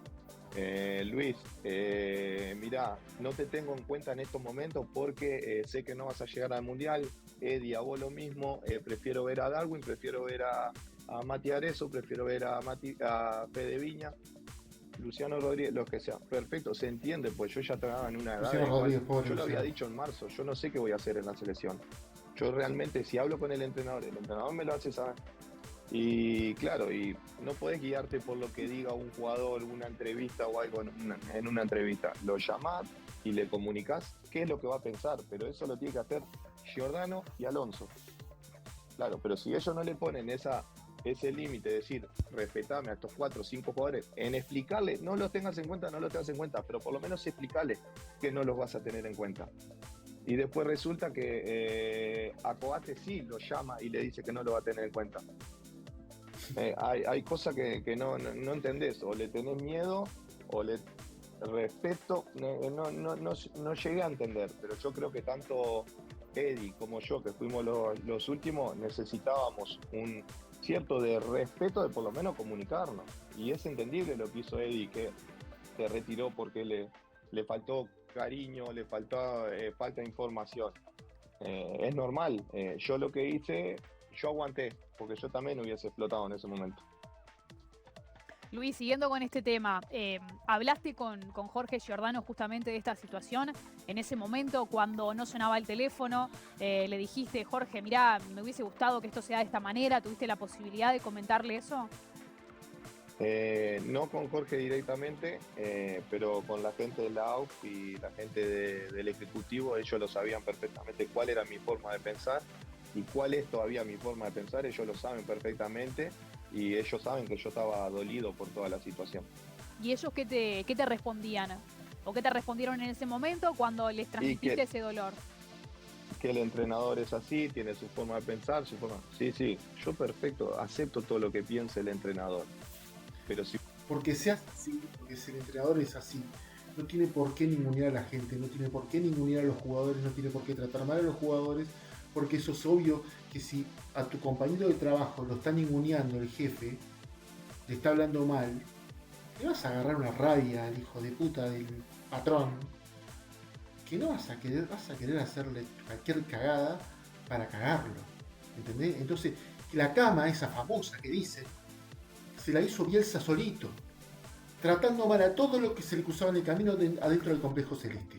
Luis, mirá, no te tengo en cuenta en estos momentos porque sé que no vas a llegar al Mundial. Eddie, a vos lo mismo, prefiero ver a Darwin, prefiero ver a Mati Arezo, prefiero ver a Fede Viña, Luciano Rodríguez, lo que sea. Perfecto, se entiende, pues yo ya trabajaba en una edad. Yo lo había dicho en marzo, yo no sé qué voy a hacer en la selección. Yo realmente, si hablo con el entrenador me lo hace saber. Y claro, y no podés guiarte por lo que diga un jugador, una entrevista o algo en una entrevista. Lo llamás y le comunicás qué es lo que va a pensar, pero eso lo tiene que hacer Giordano y Alonso. Claro, pero si ellos no le ponen ese límite, decir, respetame a estos 4 o 5 jugadores, en explicarle, no los tengas en cuenta, pero por lo menos explicarle que no los vas a tener en cuenta. Y después resulta que a Coates sí lo llama y le dice que no lo va a tener en cuenta. Hay cosas que no entendés, o le tenés miedo respeto, no llegué a entender, pero yo creo que tanto Eddie como yo, que fuimos los últimos, necesitábamos un cierto de respeto de por lo menos comunicarnos. Y es entendible lo que hizo Eddie, que se retiró porque le faltó cariño, le faltó falta de información. Es normal. Yo lo que hice, yo aguanté, porque yo también hubiese explotado en ese momento. Luis, siguiendo con este tema, ¿hablaste con Jorge Giordano justamente de esta situación? En ese momento, cuando no sonaba el teléfono, le dijiste, Jorge, mirá, me hubiese gustado que esto sea de esta manera, ¿tuviste la posibilidad de comentarle eso? No con Jorge directamente, pero con la gente de la AUF y la gente del Ejecutivo, ellos lo sabían perfectamente cuál era mi forma de pensar y cuál es todavía mi forma de pensar, ellos lo saben perfectamente. Y ellos saben que yo estaba dolido por toda la situación. ¿Y ellos qué te respondían? ¿O qué te respondieron en ese momento cuando les transmitiste ese dolor? Que el entrenador es así, tiene su forma de pensar, su forma... Sí, yo perfecto, acepto todo lo que piense el entrenador. Pero si... Porque seas así, porque si el entrenador es así, no tiene por qué ningunear a la gente, no tiene por qué ningunear a los jugadores, no tiene por qué tratar mal a los jugadores, porque eso es obvio que si a tu compañero de trabajo lo está ninguneando el jefe, le está hablando mal, le vas a agarrar una rabia al hijo de puta del patrón, que no vas a querer hacerle cualquier cagada para cagarlo, ¿entendés? Entonces, la cama esa famosa que dice, se la hizo Bielsa solito, tratando mal a todo lo que se le cruzaba en el camino adentro del complejo celeste.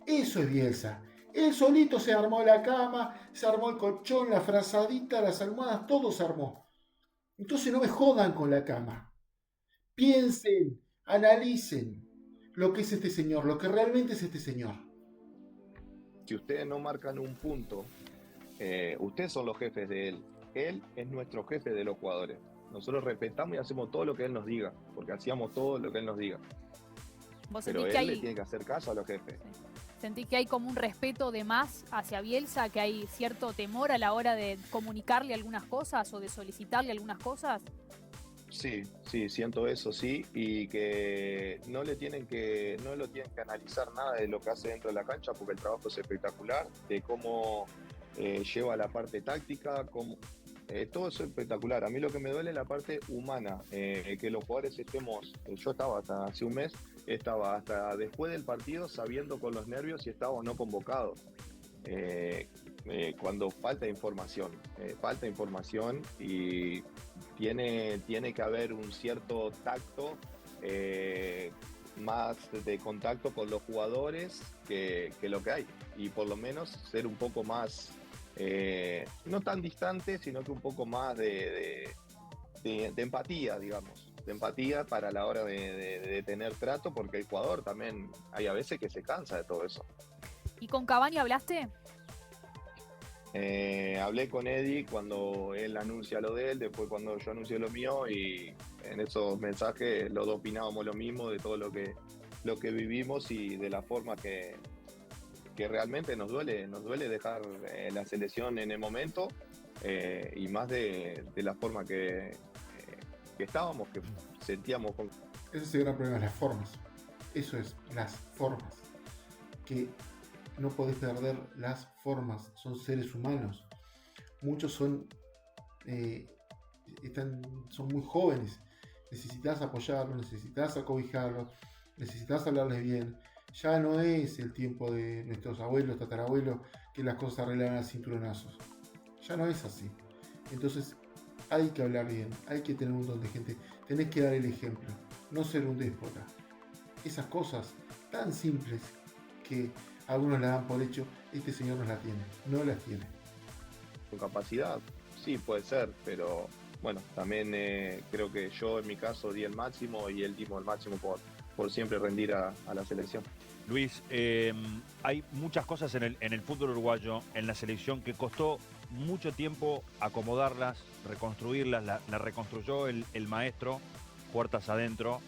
Eso es Bielsa. Él solito se armó la cama, se armó el colchón, la frazadita, las almohadas, todo se armó. Entonces no me jodan con la cama. Piensen, analicen lo que es este señor, lo que realmente es este señor. Si ustedes no marcan un punto, ustedes son los jefes de él. Él es nuestro jefe de los jugadores. Nosotros respetamos y hacemos todo lo que él nos diga, porque hacíamos todo lo que él nos diga. Pero él le tiene que hacer caso a los jefes. Sí. ¿Sentís que hay como un respeto de más hacia Bielsa, que hay cierto temor a la hora de comunicarle algunas cosas o de solicitarle algunas cosas? Sí, siento eso, sí, y que no lo tienen que analizar nada de lo que hace dentro de la cancha, porque el trabajo es espectacular, de cómo lleva la parte táctica, todo eso es espectacular. A mí lo que me duele es la parte humana, que los jugadores estemos, yo estaba hasta hace un mes, estaba hasta después del partido sabiendo con los nervios si estaba o no convocado. Cuando falta información y tiene que haber un cierto tacto, más de contacto con los jugadores que lo que hay, y por lo menos ser un poco más, no tan distante, sino que un poco más de empatía, digamos. De empatía para la hora de tener trato, porque el jugador también hay a veces que se cansa de todo eso. ¿Y con Cavani hablaste? Hablé con Eddie cuando él anuncia lo de él, después cuando yo anuncié lo mío, y en esos mensajes los dos opinábamos lo mismo de todo lo que vivimos y de la forma que realmente nos duele dejar la selección en el momento, y más de la forma que estábamos, que sentíamos. Ese es el gran problema, las formas. Eso es, las formas. Que no podés perder las formas, son seres humanos. Muchos son muy jóvenes. Necesitas apoyarlos, necesitas acobijarlos, necesitas hablarles bien. Ya no es el tiempo de nuestros abuelos, tatarabuelos, que las cosas arreglan a cinturonazos. Ya no es así. Entonces hay que hablar bien, hay que tener un montón de gente, tenés que dar el ejemplo, no ser un déspota. Esas cosas tan simples que algunos la dan por hecho, este señor no las tiene. Con capacidad, sí, puede ser, pero bueno, también creo que yo en mi caso di el máximo y él dimos el máximo por siempre rendir a la selección. Luis, hay muchas cosas en el fútbol uruguayo, en la selección, que costó mucho tiempo acomodarlas, reconstruirlas. La reconstruyó el maestro, puertas adentro.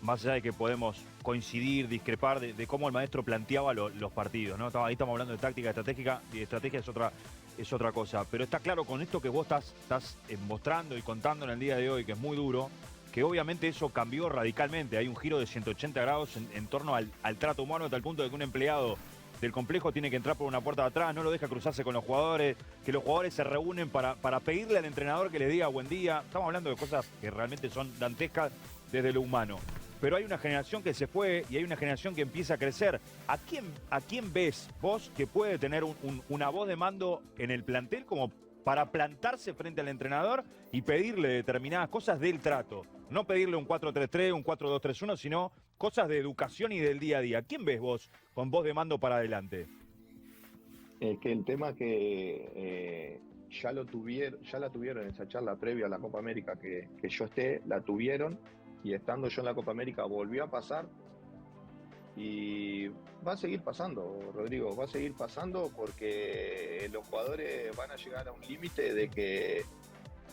Más allá de que podemos coincidir, discrepar de cómo el maestro planteaba los partidos, ¿no? Ahí estamos hablando de táctica estratégica, y estrategia es otra cosa. Pero está claro, con esto que vos estás mostrando y contando en el día de hoy, que es muy duro, que obviamente eso cambió radicalmente. Hay un giro de 180 grados en torno al trato humano, hasta el punto de que un empleado del complejo tiene que entrar por una puerta de atrás, no lo deja cruzarse con los jugadores, que los jugadores se reúnen para pedirle al entrenador que le diga buen día. Estamos hablando de cosas que realmente son dantescas desde lo humano. Pero hay una generación que se fue y hay una generación que empieza a crecer. ¿A quién ves vos que puede tener una voz de mando en el plantel como para plantarse frente al entrenador y pedirle determinadas cosas del trato? No pedirle un 4-3-3, un 4-2-3-1, sino cosas de educación y del día a día. ¿Quién ves vos con voz de mando para adelante? Que el tema que ya la tuvieron en esa charla previa a la Copa América que yo esté, la tuvieron, y estando yo en la Copa América volvió a pasar, y va a seguir pasando, Rodrigo, va a seguir pasando porque los jugadores van a llegar a un límite de que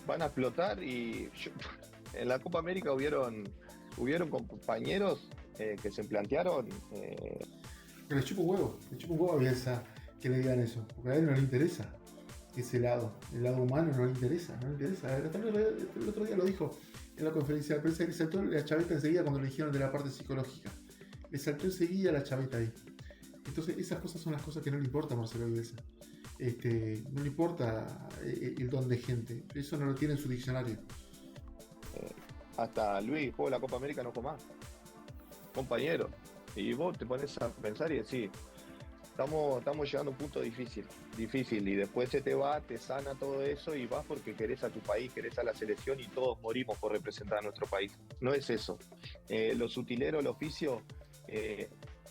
van a explotar. Y en la Copa América hubieron compañeros que se plantearon. Que le chupa un huevo a Bielsa que le digan eso, porque a él no le interesa ese lado, el lado humano no le interesa. El otro día lo dijo en la conferencia de prensa, y le saltó la chaveta enseguida cuando le dijeron de la parte psicológica. Le saltó enseguida la chaveta ahí. Entonces esas cosas son las cosas que no le importa a Marcelo Bielsa. No le importa el don de gente, eso no lo tiene en su diccionario. Hasta Luis jugó la Copa América, no jugó más, compañero. Y vos te pones a pensar y decís, estamos llegando a un punto difícil, y después se te va, te sana todo eso y vas porque querés a tu país, querés a la selección, y todos morimos por representar a nuestro país. No es eso. Los utileros, el oficio,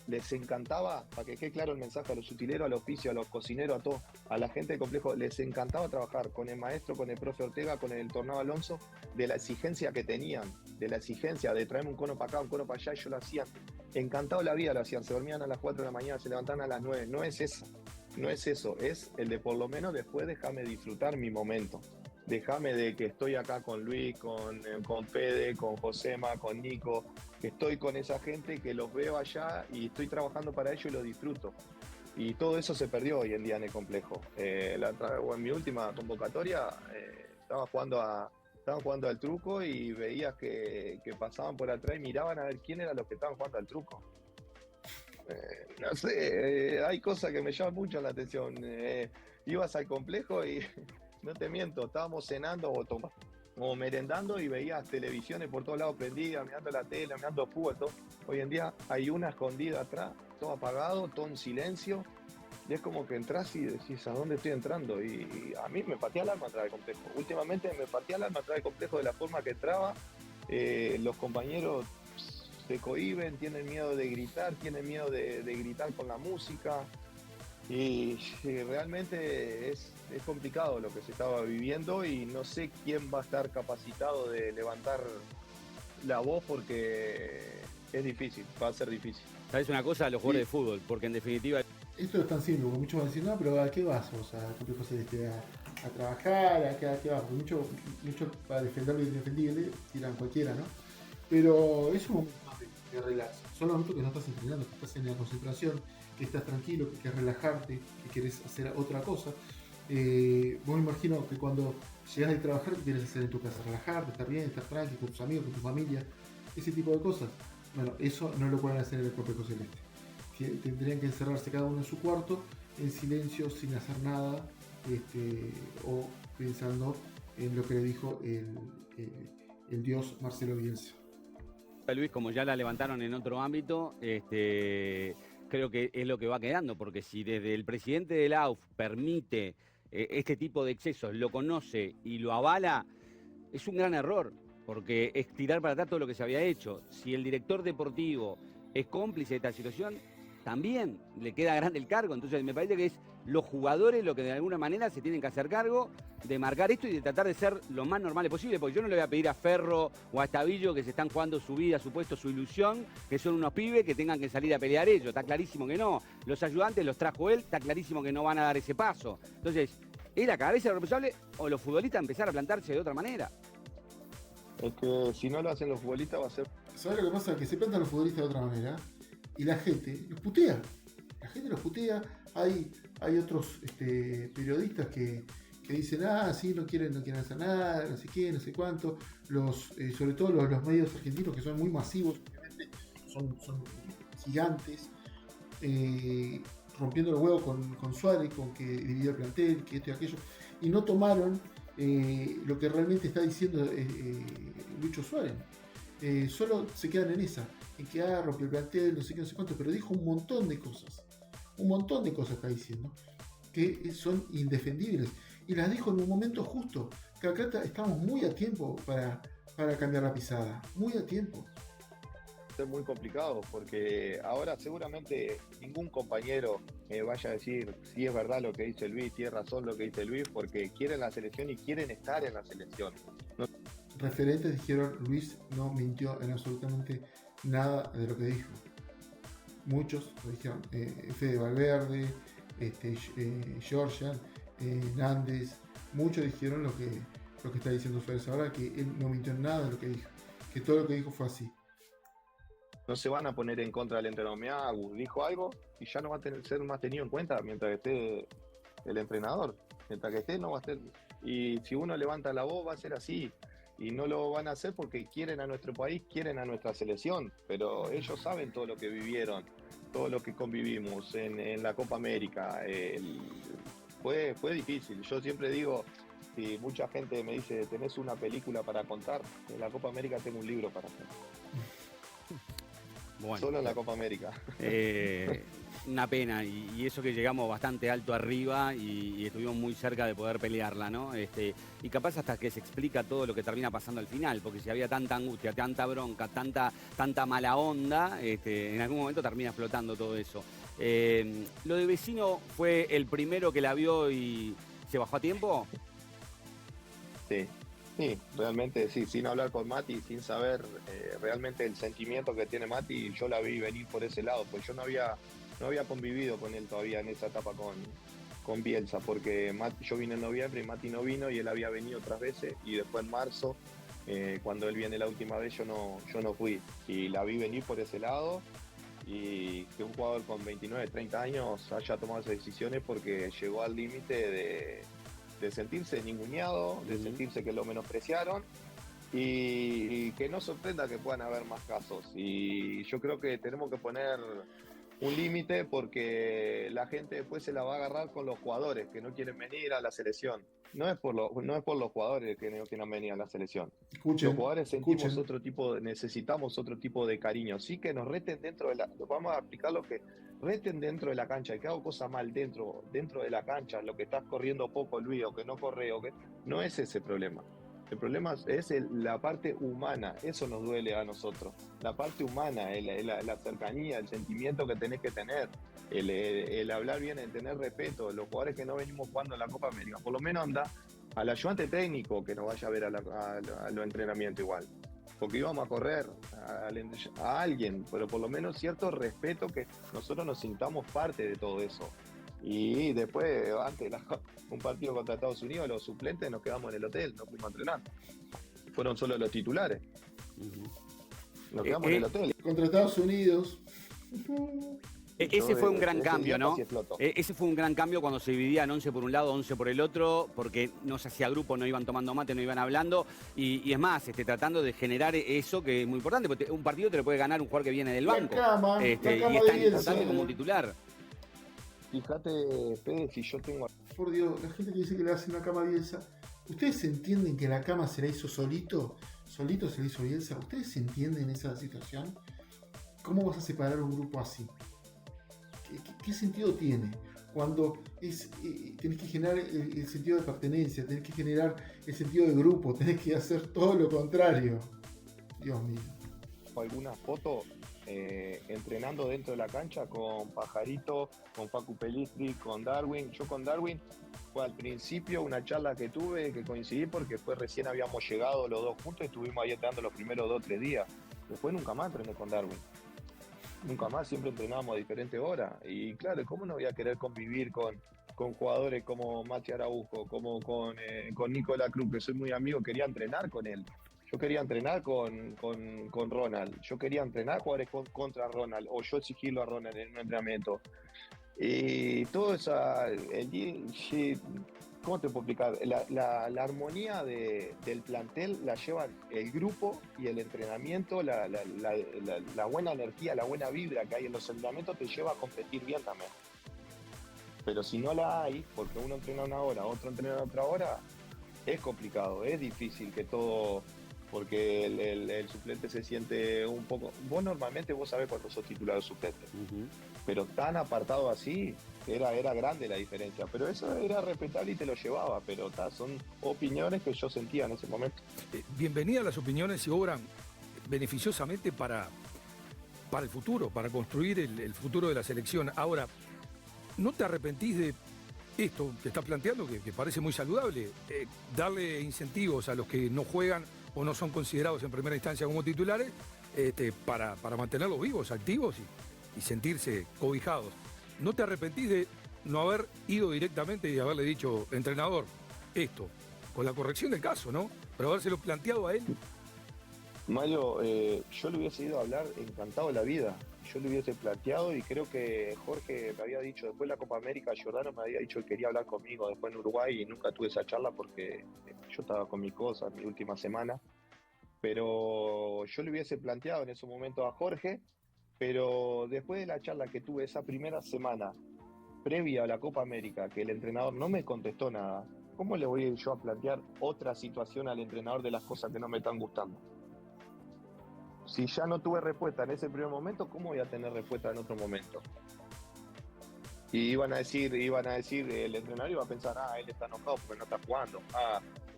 les encantaba, para que quede claro el mensaje, a los utileros, al oficio, a los cocineros, a todos, a la gente del complejo, les encantaba trabajar con el maestro, con el profe Ortega, con el Tornado Alonso, de la exigencia que tenían, de la exigencia de traerme un cono para acá, un cono para allá, y yo lo hacían. Encantado la vida lo hacían, se dormían a las 4 de la mañana, se levantaban a las 9, no es eso, es el de por lo menos después déjame disfrutar mi momento, déjame de que estoy acá con Luis, con Fede, con Josema, con Nico, que estoy con esa gente, que los veo allá y estoy trabajando para ellos y lo disfruto. Y todo eso se perdió hoy en día en el complejo. En mi última convocatoria estaban jugando al truco y veías que pasaban por atrás y miraban a ver quién eran los que estaban jugando al truco. No sé, hay cosas que me llaman mucho la atención. Ibas al complejo y, no te miento, estábamos cenando o merendando y veías televisiones por todos lados prendidas, mirando la tele, mirando fútbol, todo. Hoy en día hay una escondida atrás, todo apagado, todo en silencio. Y es como que entras y decís, ¿a dónde estoy entrando? Y a mí me patea el alma atrás del complejo. Últimamente me patea el alma atrás del complejo de la forma que entraba. Los compañeros se cohíben, tienen miedo de gritar, tienen miedo de gritar con la música. Y realmente es complicado lo que se estaba viviendo y no sé quién va a estar capacitado de levantar la voz porque es difícil, va a ser difícil. ¿Sabes una cosa? Los jugadores de fútbol, porque en definitiva... Esto es tan simple, porque muchos van a decir, no, pero ¿a qué vas? O sea, Complejo Celeste, a trabajar, ¿a qué vas? Porque muchos para defender lo indefendible tiran cualquiera, ¿no? Pero es un momento de relax. Son los momentos que no estás entrenando, que estás en la concentración, que estás tranquilo, que quieres relajarte, que quieres hacer otra cosa. Vos me imagino que cuando llegas de trabajar, ¿qué quieres hacer en tu casa? Relajarte, estar bien, estar tranquilo, con tus amigos, con tu familia, ese tipo de cosas. Bueno, eso no lo pueden hacer en el Complejo Celeste. Tendrían que encerrarse cada uno en su cuarto, en silencio, sin hacer nada, o pensando en lo que le dijo el dios Marcelo Bielsa. Luis, como ya la levantaron en otro ámbito, creo que es lo que va quedando, porque si desde el presidente de la AUF permite este tipo de excesos, lo conoce y lo avala, es un gran error, porque es tirar para atrás todo lo que se había hecho. Si el director deportivo es cómplice de esta situación, también le queda grande el cargo. Entonces me parece que es los jugadores los que de alguna manera se tienen que hacer cargo de marcar esto y de tratar de ser lo más normales posible, porque yo no le voy a pedir a Ferro o a Estavillo, que se están jugando su vida, su puesto, su ilusión, que son unos pibes que tengan que salir a pelear ellos. Está clarísimo que no. Los ayudantes los trajo él, está clarísimo que no van a dar ese paso. Entonces, ¿es la cabeza del responsable o los futbolistas empezar a plantarse de otra manera? Es que si no lo hacen los futbolistas va a ser... ¿Sabes lo que pasa? Que se plantan los futbolistas de otra manera y la gente los putea. La gente los putea. Hay otros periodistas que que dicen, sí, no quieren hacer nada, no sé qué, no sé cuánto. Sobre todo los medios argentinos, que son muy masivos, obviamente, son gigantes, rompiendo el huevo con Suárez, con que dividía el plantel, que esto y aquello, y no tomaron lo que realmente está diciendo Lucho Suárez. Solo se quedan en esa, en que rompió el plantel, no sé qué, no sé cuánto, pero dijo un montón de cosas está diciendo, que son indefendibles, y las dijo en un momento justo, que acá estamos muy a tiempo para cambiar la pisada, muy a tiempo. Es muy complicado porque ahora seguramente ningún compañero vaya a decir si es verdad lo que dice Luis, tiene razón lo que dice Luis, porque quieren la selección y quieren estar en la selección. Referentes dijeron, Luis no mintió en absolutamente nada de lo que dijo. Muchos lo dijeron, Fede Valverde, Georgian, Nández, muchos dijeron lo que está diciendo Suárez ahora, que él no mintió en nada de lo que dijo, que todo lo que dijo fue así. No se van a poner en contra del entrenador. Mirá, dijo algo y ya no va a ser más tenido en cuenta mientras esté el entrenador. Mientras que esté, no va a estar. Y si uno levanta la voz, va a ser así. Y no lo van a hacer porque quieren a nuestro país, quieren a nuestra selección. Pero ellos saben todo lo que vivieron, todo lo que convivimos en la Copa América. Fue difícil. Yo siempre digo, si mucha gente me dice, ¿tenés una película para contar? En la Copa América tengo un libro para hacer. Bueno, solo en la Copa América. Una pena, y eso que llegamos bastante alto arriba y estuvimos muy cerca de poder pelearla, ¿no? Y capaz hasta que se explica todo lo que termina pasando al final, porque si había tanta angustia, tanta bronca, tanta mala onda, en algún momento termina explotando todo eso. ¿Lo de Vecino fue el primero que la vio y se bajó a tiempo? Sí, realmente sí, sin hablar con Mati, sin saber realmente el sentimiento que tiene Mati, yo la vi venir por ese lado, pues yo no había convivido con él todavía en esa etapa con Bielsa, porque yo vine en noviembre y Mati no vino y él había venido otras veces, y después en marzo, cuando él viene la última vez, yo no fui, y la vi venir por ese lado, y que un jugador con 29, 30 años haya tomado esas decisiones porque llegó al límite de sentirse ninguneado, de sentirse que lo menospreciaron y que no sorprenda que puedan haber más casos. Y yo creo que tenemos que poner un límite porque la gente después se la va a agarrar con los jugadores que no quieren venir a la selección. No es por los jugadores que no quieren venir a la selección. Los jugadores necesitamos otro tipo de cariño. Sí, que nos reten vamos a explicar lo que reten dentro de la cancha, y que hago cosas mal dentro de la cancha, lo que estás corriendo poco, Luis, o que no corre, no es ese problema. El problema es la parte humana, eso nos duele a nosotros. La parte humana, la cercanía, el sentimiento que tenés que tener, el hablar bien, el tener respeto. Los jugadores que no venimos jugando en la Copa América, por lo menos anda al ayudante técnico que nos vaya a ver a los entrenamientos igual. Porque íbamos a correr a alguien, pero por lo menos cierto respeto, que nosotros nos sintamos parte de todo eso. Y después, antes un partido contra Estados Unidos, los suplentes nos quedamos en el hotel, no fuimos a entrenar. Fueron solo los titulares. Nos quedamos en el hotel. Contra Estados Unidos. Ese fue un gran cambio, ¿no? Ese fue un gran cambio cuando se dividían 11 por un lado, 11 por el otro, porque no se hacía grupo, no iban tomando mate, no iban hablando. Y es más, tratando de generar eso que es muy importante, porque un partido te lo puede ganar un jugador que viene del banco. Y está importante como titular. Fíjate, Fede, si yo tengo... Por Dios, la gente que dice que le hace una cama a Bielsa, ¿ustedes entienden que la cama se la hizo solito? ¿Solito se la hizo Bielsa? ¿Ustedes entienden esa situación? ¿Cómo vas a separar un grupo así? ¿Qué sentido tiene? Cuando tenés que generar el sentido de pertenencia, tenés que generar el sentido de grupo, tenés que hacer todo lo contrario. Dios mío. Algunas fotos entrenando dentro de la cancha con Pajarito, con Facu Pelistri, con Darwin. Yo con Darwin fue al principio una charla que tuve, que coincidí porque recién habíamos llegado los dos juntos y estuvimos ahí entrenando los primeros 2 o 3 días. Después nunca más entrené con Darwin. Nunca más, siempre entrenábamos a diferentes horas. Y claro, ¿cómo no voy a querer convivir con jugadores como Mati Araujo, como con Nicolás Cruz, que soy muy amigo? Quería entrenar con él. Yo quería entrenar con Ronald. Yo quería entrenar jugadores contra Ronald, o yo exigirlo a Ronald en un entrenamiento. Y todo eso, ¿cómo te puedo explicar? La armonía del plantel la llevan el grupo y el entrenamiento, la buena energía, la buena vibra que hay en los entrenamientos te lleva a competir bien también. Pero si no la hay, porque uno entrena una hora, otro entrena otra hora, es complicado, es difícil que todo, porque el suplente se siente un poco... Vos normalmente vos sabés cuando sos titular o suplente, pero tan apartado así, era grande la diferencia. Pero eso era respetable y te lo llevaba, pero son opiniones que yo sentía en ese momento. Bienvenidas las opiniones y obran beneficiosamente para el futuro, para construir el futuro de la selección. Ahora, ¿no te arrepentís de esto que estás planteando, que parece muy saludable? Darle incentivos a los que no juegan o no son considerados en primera instancia como titulares para mantenerlos vivos, activos y sentirse cobijados. ¿No te arrepentís de no haber ido directamente y haberle dicho, entrenador, esto, con la corrección del caso, ¿no? Pero habérselo planteado a él? Mario, yo le hubiese ido a hablar encantado de la vida. Yo le hubiese planteado y creo que Jorge me había dicho, después de la Copa América, Giordano me había dicho que quería hablar conmigo después en Uruguay y nunca tuve esa charla porque yo estaba con mis cosas, mi última semana. Pero yo le hubiese planteado en ese momento a Jorge, pero después de la charla que tuve esa primera semana, previa a la Copa América, que el entrenador no me contestó nada, ¿cómo le voy yo a plantear otra situación al entrenador de las cosas que no me están gustando? Si ya no tuve respuesta en ese primer momento, ¿cómo voy a tener respuesta en otro momento? Y iban a decir, el entrenador iba a pensar, él está enojado porque no está jugando,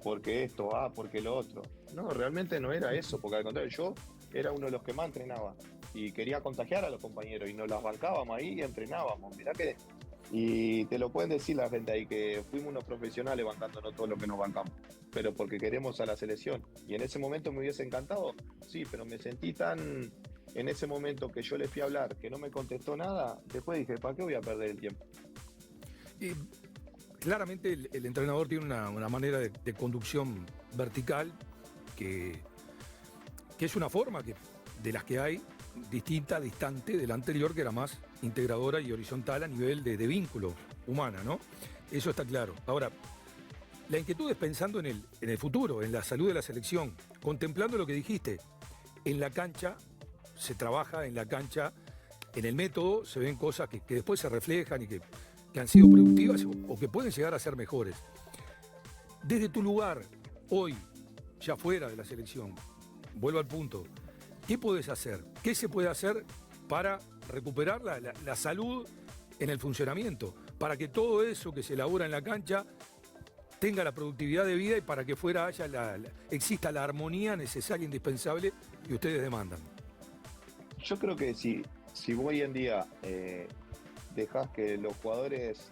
porque esto, porque lo otro. No, realmente no era eso, porque al contrario, yo era uno de los que más entrenaba y quería contagiar a los compañeros y nos las bancábamos ahí y entrenábamos. Mirá que, y te lo pueden decir la gente ahí, que fuimos unos profesionales bancándonos todo lo que nos bancamos, pero porque queremos a la selección. Y en ese momento me hubiese encantado, sí, pero me sentí tan... En ese momento que yo le fui a hablar, que no me contestó nada, después dije, ¿para qué voy a perder el tiempo? Y claramente el entrenador tiene una manera de conducción vertical que es una forma de las que hay, distinta, distante de la anterior, que era más integradora y horizontal a nivel de vínculos humana, ¿no? Eso está claro. Ahora, la inquietud es pensando en el futuro, en la salud de la selección, contemplando lo que dijiste, en la cancha se trabaja, en la cancha, en el método, se ven cosas que después se reflejan y que han sido productivas o que pueden llegar a ser mejores. Desde tu lugar, hoy, ya fuera de la selección, vuelvo al punto, ¿qué puedes hacer? ¿Qué se puede hacer para recuperar la salud en el funcionamiento? Para que todo eso que se elabora en la cancha tenga la productividad de vida y para que fuera exista la armonía necesaria e indispensable que ustedes demandan. Yo creo que si hoy en día dejás que los jugadores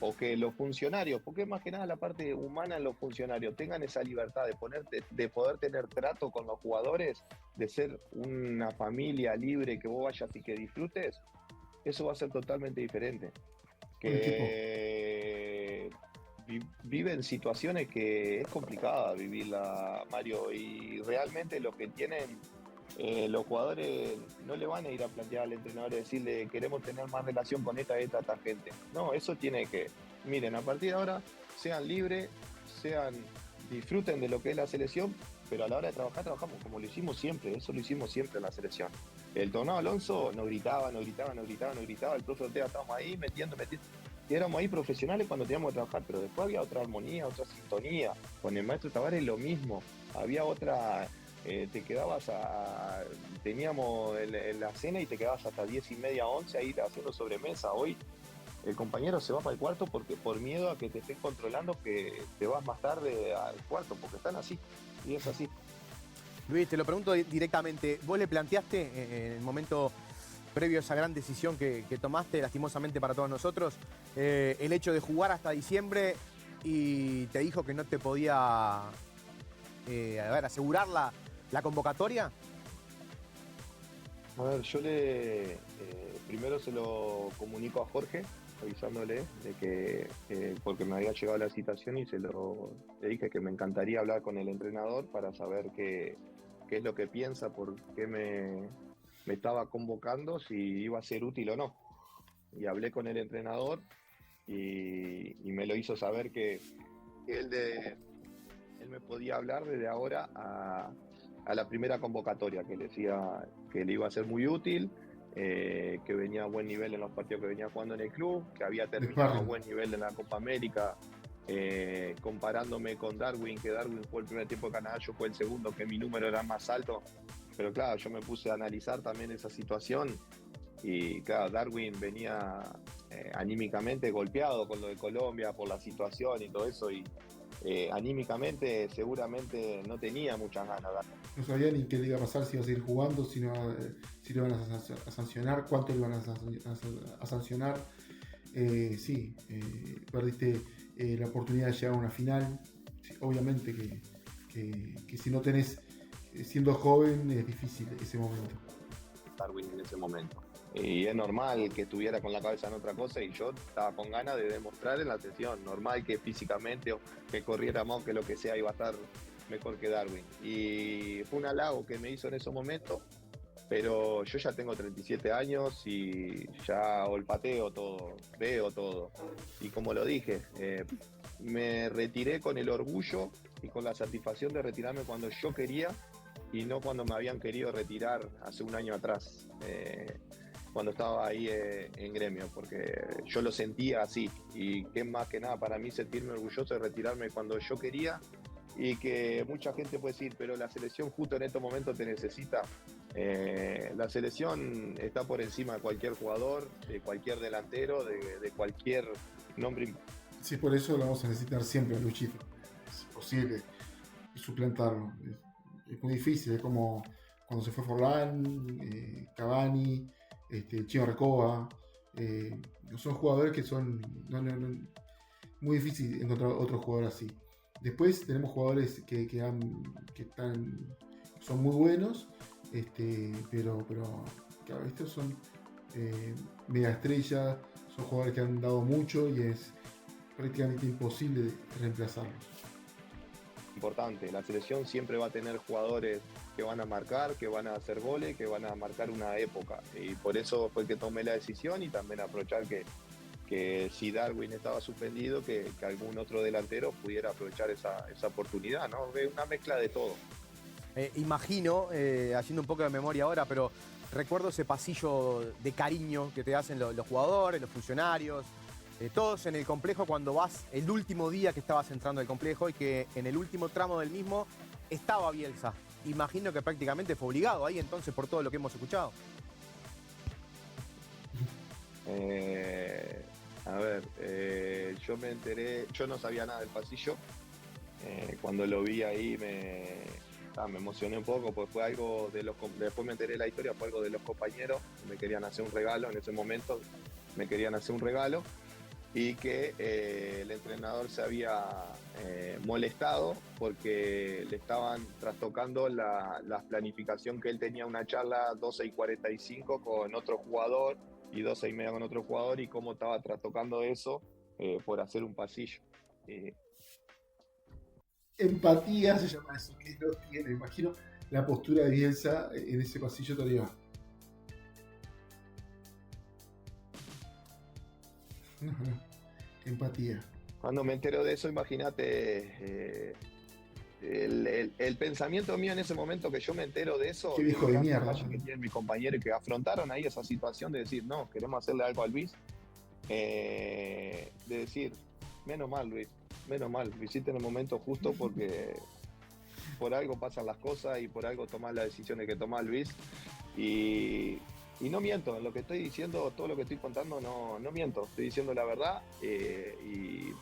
o que los funcionarios, porque más que nada la parte humana en los funcionarios, tengan esa libertad de poder tener trato con los jugadores, de ser una familia libre, que vos vayas y que disfrutes, eso va a ser totalmente diferente. Que viven situaciones que es complicada vivirla, Mario, y realmente los que tienen... los jugadores no le van a ir a plantear al entrenador y decirle queremos tener más relación con esta gente. No, eso tiene que, miren, a partir de ahora sean libres, disfruten de lo que es la selección, pero a la hora de trabajar, trabajamos como lo hicimos siempre, eso lo hicimos siempre en la selección. El Tornado Alonso nos gritaba, el profe Ortega estábamos ahí metiendo. Y éramos ahí profesionales cuando teníamos que trabajar, pero después había otra armonía, otra sintonía. Con el maestro Tavares lo mismo, había otra... te quedabas teníamos la cena y te quedabas hasta 10:30, 11 ahí haciendo sobremesa. Hoy el compañero se va para el cuarto porque por miedo a que te estén controlando que te vas más tarde al cuarto, porque están así, y es así. Luis, te lo pregunto directamente, ¿vos le planteaste en el momento previo a esa gran decisión que tomaste, lastimosamente para todos nosotros, el hecho de jugar hasta diciembre y te dijo que no te podía asegurar la convocatoria? A ver, yo primero se lo comunico a Jorge, avisándole de que porque me había llegado la citación y le dije que me encantaría hablar con el entrenador para saber qué es lo que piensa, por qué me estaba convocando, si iba a ser útil o no. Y hablé con el entrenador y me lo hizo saber que él me podía hablar desde ahora a la primera convocatoria, que le decía que le iba a ser muy útil, que venía a buen nivel en los partidos que venía jugando en el club, que había terminado a buen nivel en la Copa América, comparándome con Darwin, que Darwin fue el primer tiempo de Canadá, yo fue el segundo, que mi número era más alto, pero claro, yo me puse a analizar también esa situación y claro, Darwin venía anímicamente golpeado con lo de Colombia por la situación y todo eso, y anímicamente seguramente no tenía muchas ganas. No sabía ni qué le iba a pasar, si iba a seguir jugando, si le iban a sancionar, cuánto le iban a sancionar. Sí, perdiste la oportunidad de llegar a una final. Sí, obviamente que si no tenés, siendo joven, es difícil ese momento. Darwin en ese momento. Y es normal que estuviera con la cabeza en otra cosa y yo estaba con ganas de demostrar en la sesión. Normal que físicamente o que corriera más, que lo que sea, iba a estar mejor que Darwin. Y fue un halago que me hizo en ese momento, pero yo ya tengo 37 años y ya olfateo todo, veo todo. Y como lo dije, me retiré con el orgullo y con la satisfacción de retirarme cuando yo quería y no cuando me habían querido retirar hace un año atrás, cuando estaba ahí en Gremio, porque yo lo sentía así, y que más que nada para mí sentirme orgulloso de retirarme cuando yo quería, y que mucha gente puede decir, pero la selección justo en estos momentos te necesita. La selección está por encima de cualquier jugador, de cualquier delantero, de cualquier nombre. Sí, por eso lo vamos a necesitar siempre a Luchito. Es imposible suplantarlo. Es muy difícil, es como cuando se fue Forlán, Cavani, Chino Recoba. Son jugadores que son muy difícil encontrar otro jugador así. Después tenemos jugadores que son muy buenos, pero claro, estos son mega estrellas, son jugadores que han dado mucho y es prácticamente imposible reemplazarlos. Importante, la selección siempre va a tener jugadores que van a marcar, que van a hacer goles, que van a marcar una época, y por eso fue que tomé la decisión, y también aprovechar que si Darwin estaba suspendido, que algún otro delantero pudiera aprovechar esa oportunidad, ¿no? Una mezcla de todo. Imagino, haciendo un poco de memoria ahora, pero recuerdo ese pasillo de cariño que te hacen los jugadores, los funcionarios, todos en el complejo cuando vas el último día que estabas entrando al complejo, y que en el último tramo del mismo estaba Bielsa. Imagino que prácticamente fue obligado ahí entonces por todo lo que hemos escuchado. A ver, yo me enteré, yo no sabía nada del pasillo. Cuando lo vi ahí me emocioné un poco, porque fue algo después me enteré de la historia, fue algo de los compañeros, me querían hacer un regalo en ese momento, y que el entrenador se había molestado porque le estaban trastocando la planificación, que él tenía una charla 12:45 con otro jugador y 12:30 con otro jugador, y cómo estaba trastocando eso por hacer un pasillo. Empatía se llama eso, que no tiene. Imagino la postura de Bielsa en ese pasillo todavía. No. Empatía. Cuando me entero de eso, imagínate el pensamiento mío en ese momento que yo me entero de eso. Qué viejo de mierda. Que tienen mis compañeros que afrontaron ahí esa situación de decir, no, queremos hacerle algo a Luis. De decir, menos mal, Luis, lo hiciste en el momento justo, porque por algo pasan las cosas y por algo tomás las decisiones que tomás, Luis. Y no miento, en lo que estoy diciendo, todo lo que estoy contando, no miento, estoy diciendo la verdad, y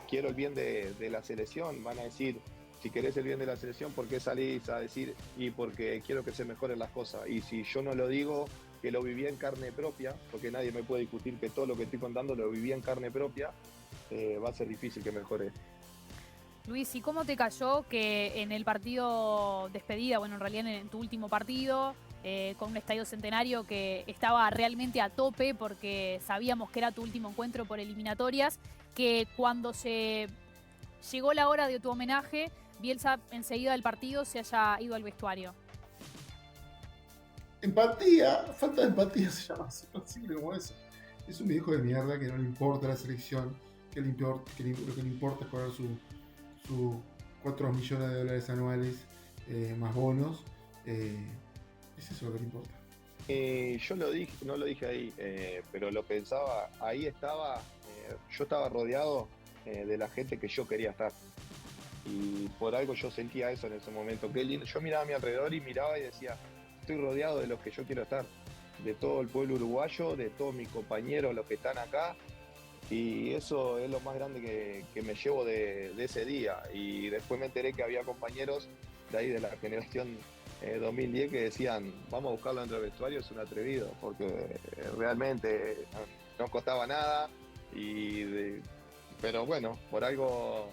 quiero el bien de la selección. Van a decir, si querés el bien de la selección, ¿por qué salís a decir? Y porque quiero que se mejoren las cosas. Y si yo no lo digo, que lo viví en carne propia, porque nadie me puede discutir que todo lo que estoy contando lo viví en carne propia, va a ser difícil que mejore. Luis, ¿y cómo te cayó que en el partido despedida, bueno, en realidad en tu último partido, con un estadio centenario que estaba realmente a tope porque sabíamos que era tu último encuentro por eliminatorias, que cuando se llegó la hora de tu homenaje, Bielsa enseguida del partido se haya ido al vestuario? Empatía, falta de empatía se llama, así como eso. es un viejo de mierda que no le importa la selección, que lo que le importa es cobrar sus 4 millones de dólares anuales más bonos. Es eso lo que le importa. Yo lo dije, no lo dije ahí, pero lo pensaba, ahí estaba, yo estaba rodeado de la gente que yo quería estar. Y por algo yo sentía eso en ese momento. Qué lindo. Yo miraba a mi alrededor y miraba y decía, estoy rodeado de los que yo quiero estar, de todo el pueblo uruguayo, de todos mis compañeros, los que están acá. Y eso es lo más grande que me llevo de ese día. Y después me enteré que había compañeros de ahí de la generación 2010 que decían, vamos a buscarlo dentro del vestuario, es un atrevido, porque realmente no costaba nada. Pero bueno, por algo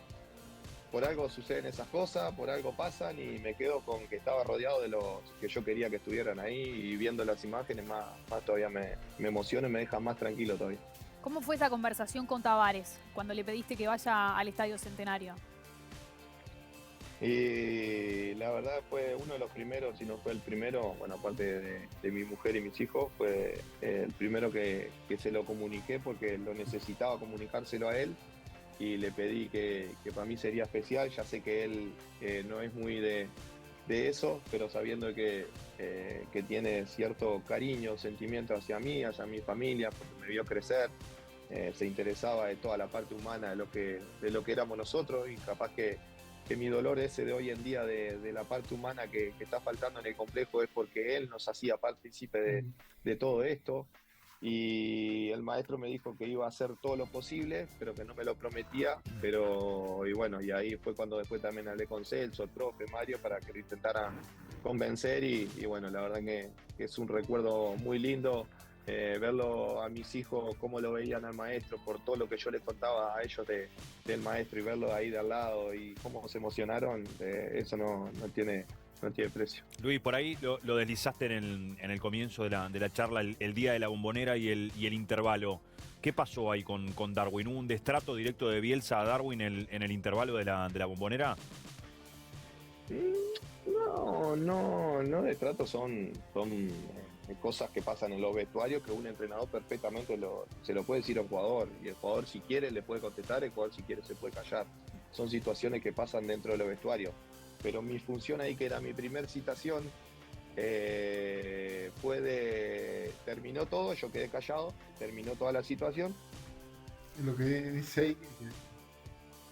suceden esas cosas, por algo pasan y me quedo con que estaba rodeado de los que yo quería que estuvieran ahí y viendo las imágenes más todavía me emociona y me deja más tranquilo todavía. ¿Cómo fue esa conversación con Tavares cuando le pediste que vaya al Estadio Centenario? Y la verdad fue uno de los primeros, si no fue el primero, bueno, aparte de mi mujer y mis hijos, fue el primero que se lo comuniqué porque lo necesitaba comunicárselo a él y le pedí que para mí sería especial. Ya sé que él no es muy de eso, pero sabiendo que tiene cierto cariño, sentimiento hacia mí, hacia mi familia, porque me vio crecer, se interesaba de toda la parte humana de lo que éramos nosotros y capaz que mi dolor ese de hoy en día de la parte humana que está faltando en el complejo es porque él nos hacía partícipe de todo esto. Y el maestro me dijo que iba a hacer todo lo posible, pero que no me lo prometía. Y bueno, y ahí fue cuando después también hablé con Celso, el profe, Mario, para que lo intentara convencer. Y bueno, la verdad que es un recuerdo muy lindo verlo a mis hijos, cómo lo veían al maestro, por todo lo que yo les contaba a ellos del maestro y verlo ahí de al lado y cómo se emocionaron, eso no tiene precio. Luis, por ahí lo deslizaste en el comienzo de la charla, el día de la Bombonera y el intervalo. ¿Qué pasó ahí con Darwin? ¿Hubo un destrato directo de Bielsa a Darwin en el intervalo de la Bombonera? No destrato, son cosas que pasan en los vestuarios que un entrenador perfectamente se lo puede decir a un jugador, y el jugador si quiere le puede contestar, el jugador si quiere se puede callar. Son situaciones que pasan dentro de los vestuarios. Pero mi función ahí, que era mi primer citación, terminó todo, yo quedé callado, terminó toda la situación. Lo que dice ahí,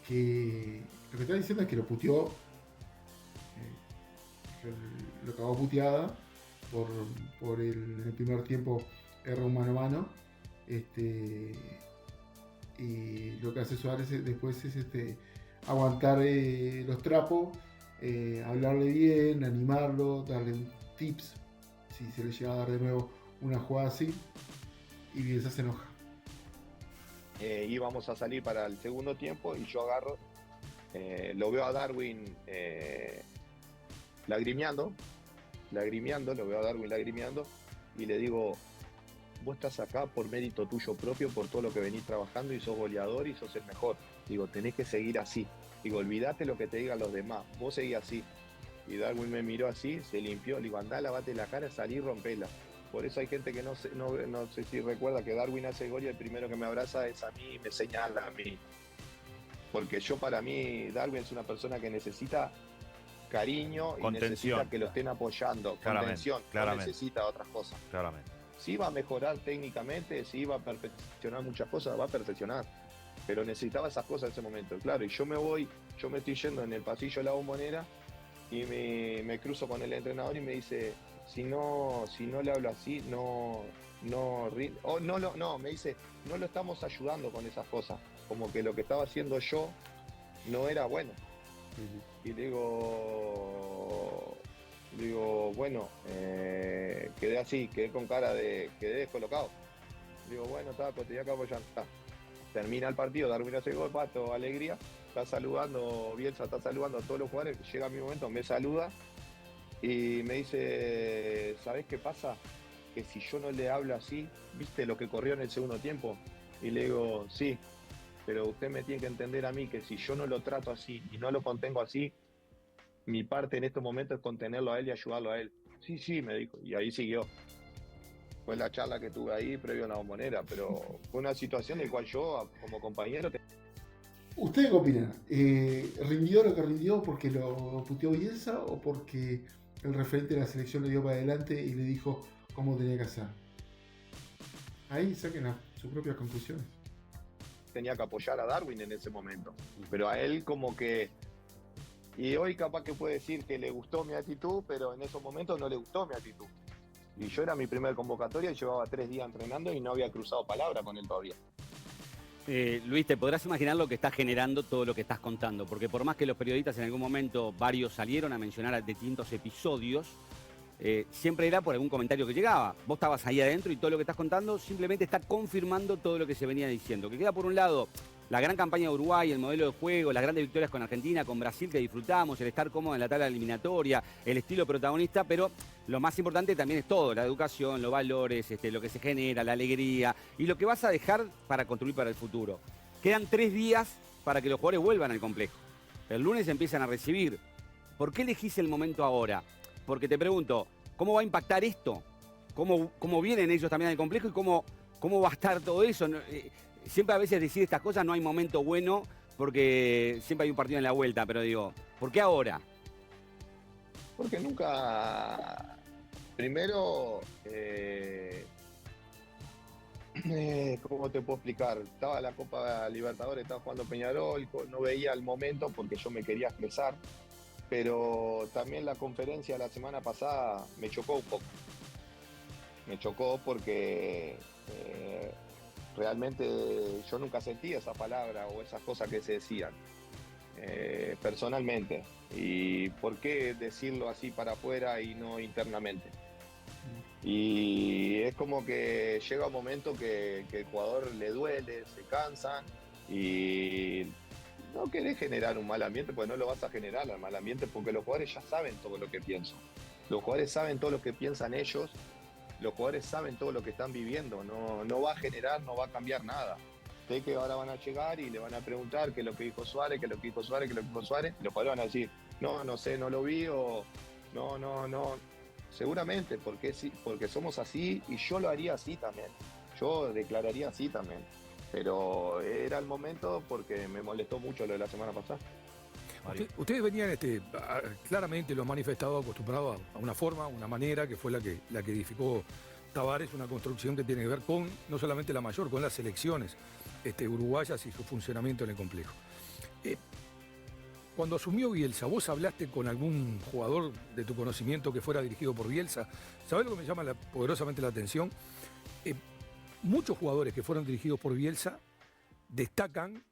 que lo que está diciendo es que lo puteó, lo cagó puteada por en el primer tiempo erró un mano a mano. Y lo que hace Suárez después es aguantar los trapos, hablarle bien, animarlo, darle tips si se le llega a dar de nuevo una jugada así, y Bielsa se enoja. Íbamos a salir para el segundo tiempo y yo agarro, lo veo a Darwin lagrimeando, lo veo a Darwin lagrimeando y le digo, vos estás acá por mérito tuyo propio, por todo lo que venís trabajando y sos goleador y sos el mejor. Digo, tenés que seguir así. Digo, olvídate lo que te digan los demás, vos seguís así. Y Darwin me miró así, se limpió, le digo, andá, lavate la cara, salí y rompela. Por eso hay gente que no sé si recuerda que Darwin hace gol y el primero que me abraza es a mí y me señala a mí. Porque para mí, Darwin es una persona que necesita cariño y necesita que lo estén apoyando. Contención, no necesita otras cosas. Claramente. Sí va a mejorar técnicamente, sí va a perfeccionar muchas cosas, va a perfeccionar. Pero necesitaba esas cosas en ese momento. Claro, y yo me estoy yendo en el pasillo de la Bombonera y me cruzo con el entrenador y me dice, si no le hablo así, me dice, no lo estamos ayudando con esas cosas. Como que lo que estaba haciendo yo no era bueno. Y digo, bueno, quedé así, quedé con cara quedé descolocado. Digo, bueno, te acá apoyando. Termina el partido, Darwin hace gol, pato, alegría, está saludando, Bielsa está saludando a todos los jugadores, llega mi momento, me saluda y me dice, ¿sabés qué pasa? Que si yo no le hablo así, ¿viste lo que corrió en el segundo tiempo? Y le digo, sí, pero usted me tiene que entender a mí que si yo no lo trato así y no lo contengo así, mi parte en estos momentos es contenerlo a él y ayudarlo a él. Sí, me dijo, y ahí siguió. fue la charla que tuve ahí previo a la Bombonera, pero fue una situación en la cual yo, como compañero, ¿Ustedes qué opinan? ¿Rindió lo que rindió porque lo puteó Bielsa o porque el referente de la selección le dio para adelante y le dijo cómo tenía que hacer? Ahí saquen sus propias conclusiones. tenía que apoyar a Darwin en ese momento, pero a él como que... Y hoy capaz que puede decir que le gustó mi actitud, pero en esos momentos no le gustó mi actitud. Y yo era mi primer convocatoria y llevaba 3 días entrenando y no había cruzado palabra con él todavía. Luis, te podrás imaginar lo que está generando todo lo que estás contando, porque por más que los periodistas en algún momento, varios salieron a mencionar a distintos episodios, siempre era por algún comentario que llegaba. Vos estabas ahí adentro y todo lo que estás contando simplemente está confirmando todo lo que se venía diciendo. Que queda por un lado la gran campaña de Uruguay, el modelo de juego, las grandes victorias con Argentina, con Brasil que disfrutamos, el estar cómodo en la tabla eliminatoria, el estilo protagonista, pero lo más importante también es todo, la educación, los valores, lo que se genera, la alegría y lo que vas a dejar para construir para el futuro. Quedan 3 días para que los jugadores vuelvan al complejo. El lunes empiezan a recibir. ¿Por qué elegís el momento ahora? Porque te pregunto, ¿cómo va a impactar esto? ¿Cómo vienen ellos también al complejo y cómo va a estar todo eso? Siempre a veces decir estas cosas no hay momento bueno porque siempre hay un partido en la vuelta, pero digo, ¿por qué ahora? Porque nunca... Primero, ¿cómo te puedo explicar? Estaba la Copa Libertadores, estaba jugando Peñarol, no veía el momento porque yo me quería expresar, pero también la conferencia la semana pasada me chocó un poco. Me chocó porque realmente yo nunca sentí esa palabra o esas cosas que se decían personalmente. ¿Y por qué decirlo así para afuera y no internamente? Y es como que llega un momento que el jugador le duele, se cansan y no querés generar un mal ambiente, porque no lo vas a generar el mal ambiente, porque los jugadores ya saben todo lo que pienso. Los jugadores saben todo lo que piensan ellos, los jugadores saben todo lo que están viviendo, no va a generar, no va a cambiar nada. Sé que ahora van a llegar y le van a preguntar qué es lo que dijo Suárez, qué es lo que dijo Suárez, qué es lo que dijo Suárez, y los jugadores van a decir, no sé, no lo vi, o no. Seguramente, porque somos así y yo lo haría así también. Yo declararía así también. Pero era el momento porque me molestó mucho lo de la semana pasada. Ustedes venían claramente, lo han manifestado, acostumbrados a una forma, una manera que fue la que edificó Tavares, una construcción que tiene que ver con no solamente la mayor, con las selecciones uruguayas y su funcionamiento en el complejo. Cuando asumió Bielsa, ¿vos hablaste con algún jugador de tu conocimiento que fuera dirigido por Bielsa? ¿Sabés lo que me llama poderosamente la atención? Muchos jugadores que fueron dirigidos por Bielsa destacan,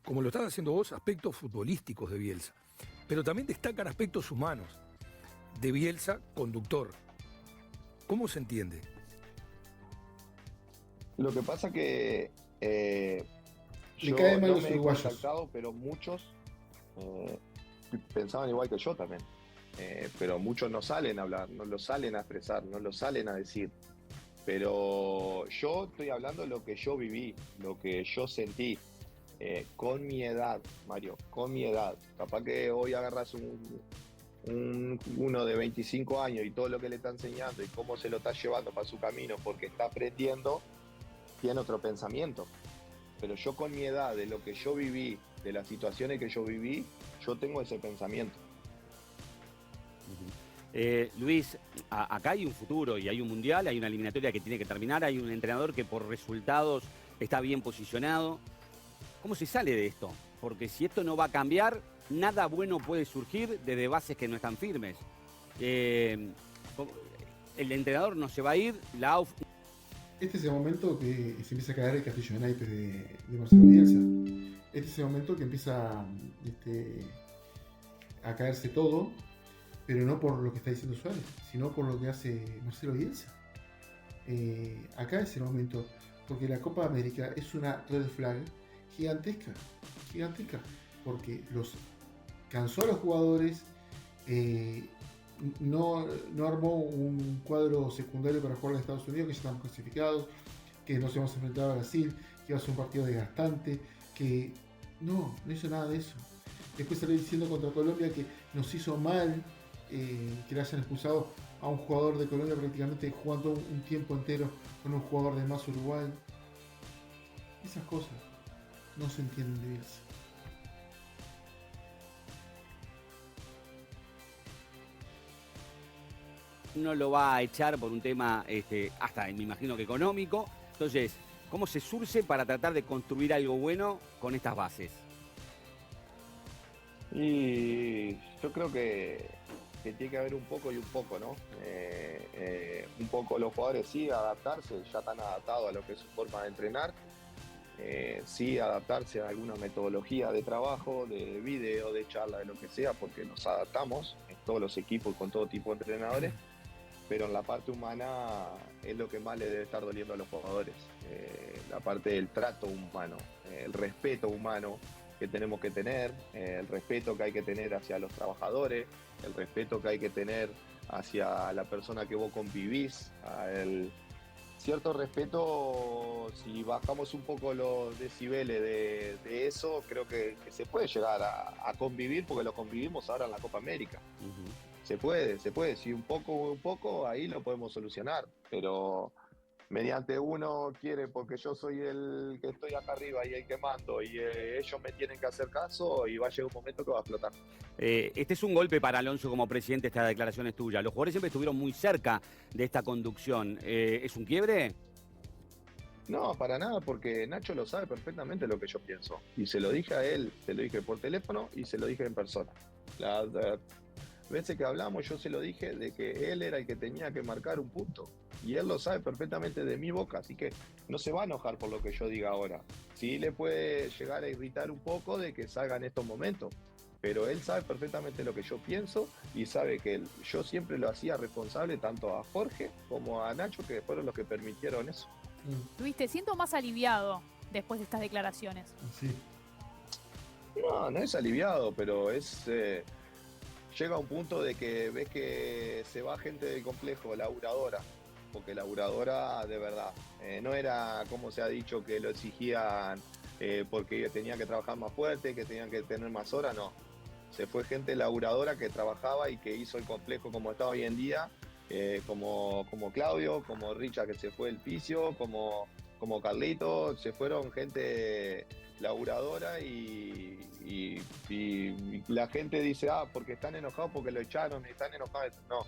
como lo estás haciendo vos, aspectos futbolísticos de Bielsa, pero también destacan aspectos humanos de Bielsa, conductor. ¿Cómo se entiende? Lo que pasa que Le cae mal no los me he uruguayos. contactado, pero muchos pensaban igual que yo también. Pero muchos no salen a hablar, no lo salen a expresar, no lo salen a decir. Pero yo estoy hablando de lo que yo viví, lo que yo sentí, con mi edad, Mario, con mi edad. Capaz que hoy agarras uno de 25 años y todo lo que le está enseñando y cómo se lo está llevando para su camino porque está aprendiendo, tiene otro pensamiento. Pero yo con mi edad, de lo que yo viví, de las situaciones que yo viví, yo tengo ese pensamiento. Luis, acá hay un futuro y hay un mundial, hay una eliminatoria que tiene que terminar, hay un entrenador que por resultados está bien posicionado. ¿Cómo se sale de esto? Porque si esto no va a cambiar, nada bueno puede surgir desde bases que no están firmes. El entrenador no se va a ir, la AUF... Este es el momento que se empieza a caer el castillo de naipes de Marcelo Bielsa. Este es el momento que empieza a caerse todo, pero no por lo que está diciendo Suárez, sino por lo que hace Marcelo Bielsa. Acá es el momento, porque la Copa América es una red flag gigantesca, porque los cansó a los jugadores, no armó un cuadro secundario para jugar en Estados Unidos, que ya estamos clasificados, que nos hemos enfrentado a Brasil, que iba a ser un partido desgastante, que no hizo nada de eso. Después salió diciendo contra Colombia que nos hizo mal que le hayan expulsado a un jugador de Colombia prácticamente jugando un tiempo entero con un jugador de más Uruguay. Esas cosas no se entienden de Bielsa. No lo va a echar por un tema, hasta me imagino que económico. Entonces, ¿cómo se surce para tratar de construir algo bueno con estas bases? Y yo creo que tiene que haber un poco y un poco, ¿no? Un poco los jugadores sí adaptarse, ya están adaptados a lo que es su forma de entrenar. Sí adaptarse a alguna metodología de trabajo, de video, de charla, de lo que sea, porque nos adaptamos en todos los equipos con todo tipo de entrenadores. Pero en la parte humana es lo que más le debe estar doliendo a los jugadores. La parte del trato humano, el respeto humano que tenemos que tener, el respeto que hay que tener hacia los trabajadores, el respeto que hay que tener hacia la persona que vos convivís, el cierto respeto. Si bajamos un poco los decibeles de eso, creo que se puede llegar a convivir, porque lo convivimos ahora en la Copa América. Se puede, si un poco, ahí lo podemos solucionar, pero mediante uno quiere, porque yo soy el que estoy acá arriba y el que mando, y ellos me tienen que hacer caso, y va a llegar un momento que va a explotar. Este es un golpe para Alonso como presidente, estas declaraciones tuyas. Los jugadores siempre estuvieron muy cerca de esta conducción. ¿Es un quiebre? No, para nada, porque Nacho lo sabe perfectamente lo que yo pienso, y se lo dije a él, se lo dije por teléfono y se lo dije en persona. Las veces que hablamos yo se lo dije de que él era el que tenía que marcar un punto, y él lo sabe perfectamente de mi boca, así que no se va a enojar por lo que yo diga ahora. Sí le puede llegar a irritar un poco de que salga en estos momentos, pero él sabe perfectamente lo que yo pienso, y sabe que yo siempre lo hacía responsable tanto a Jorge como a Nacho, que fueron los que permitieron eso. Luis, te siento más aliviado después de estas declaraciones. Sí. No es aliviado, pero llega un punto de que ves que se va gente del complejo, laburadora, porque laburadora de verdad. No era como se ha dicho que lo exigían porque tenían que trabajar más fuerte, que tenían que tener más horas, no. Se fue gente laburadora que trabajaba y que hizo el complejo como está hoy en día, como Claudio, como Richa, que se fue el Picio, como Carlito. Se fueron gente laburadora, y la gente dice, porque están enojados porque lo echaron, están enojados. No,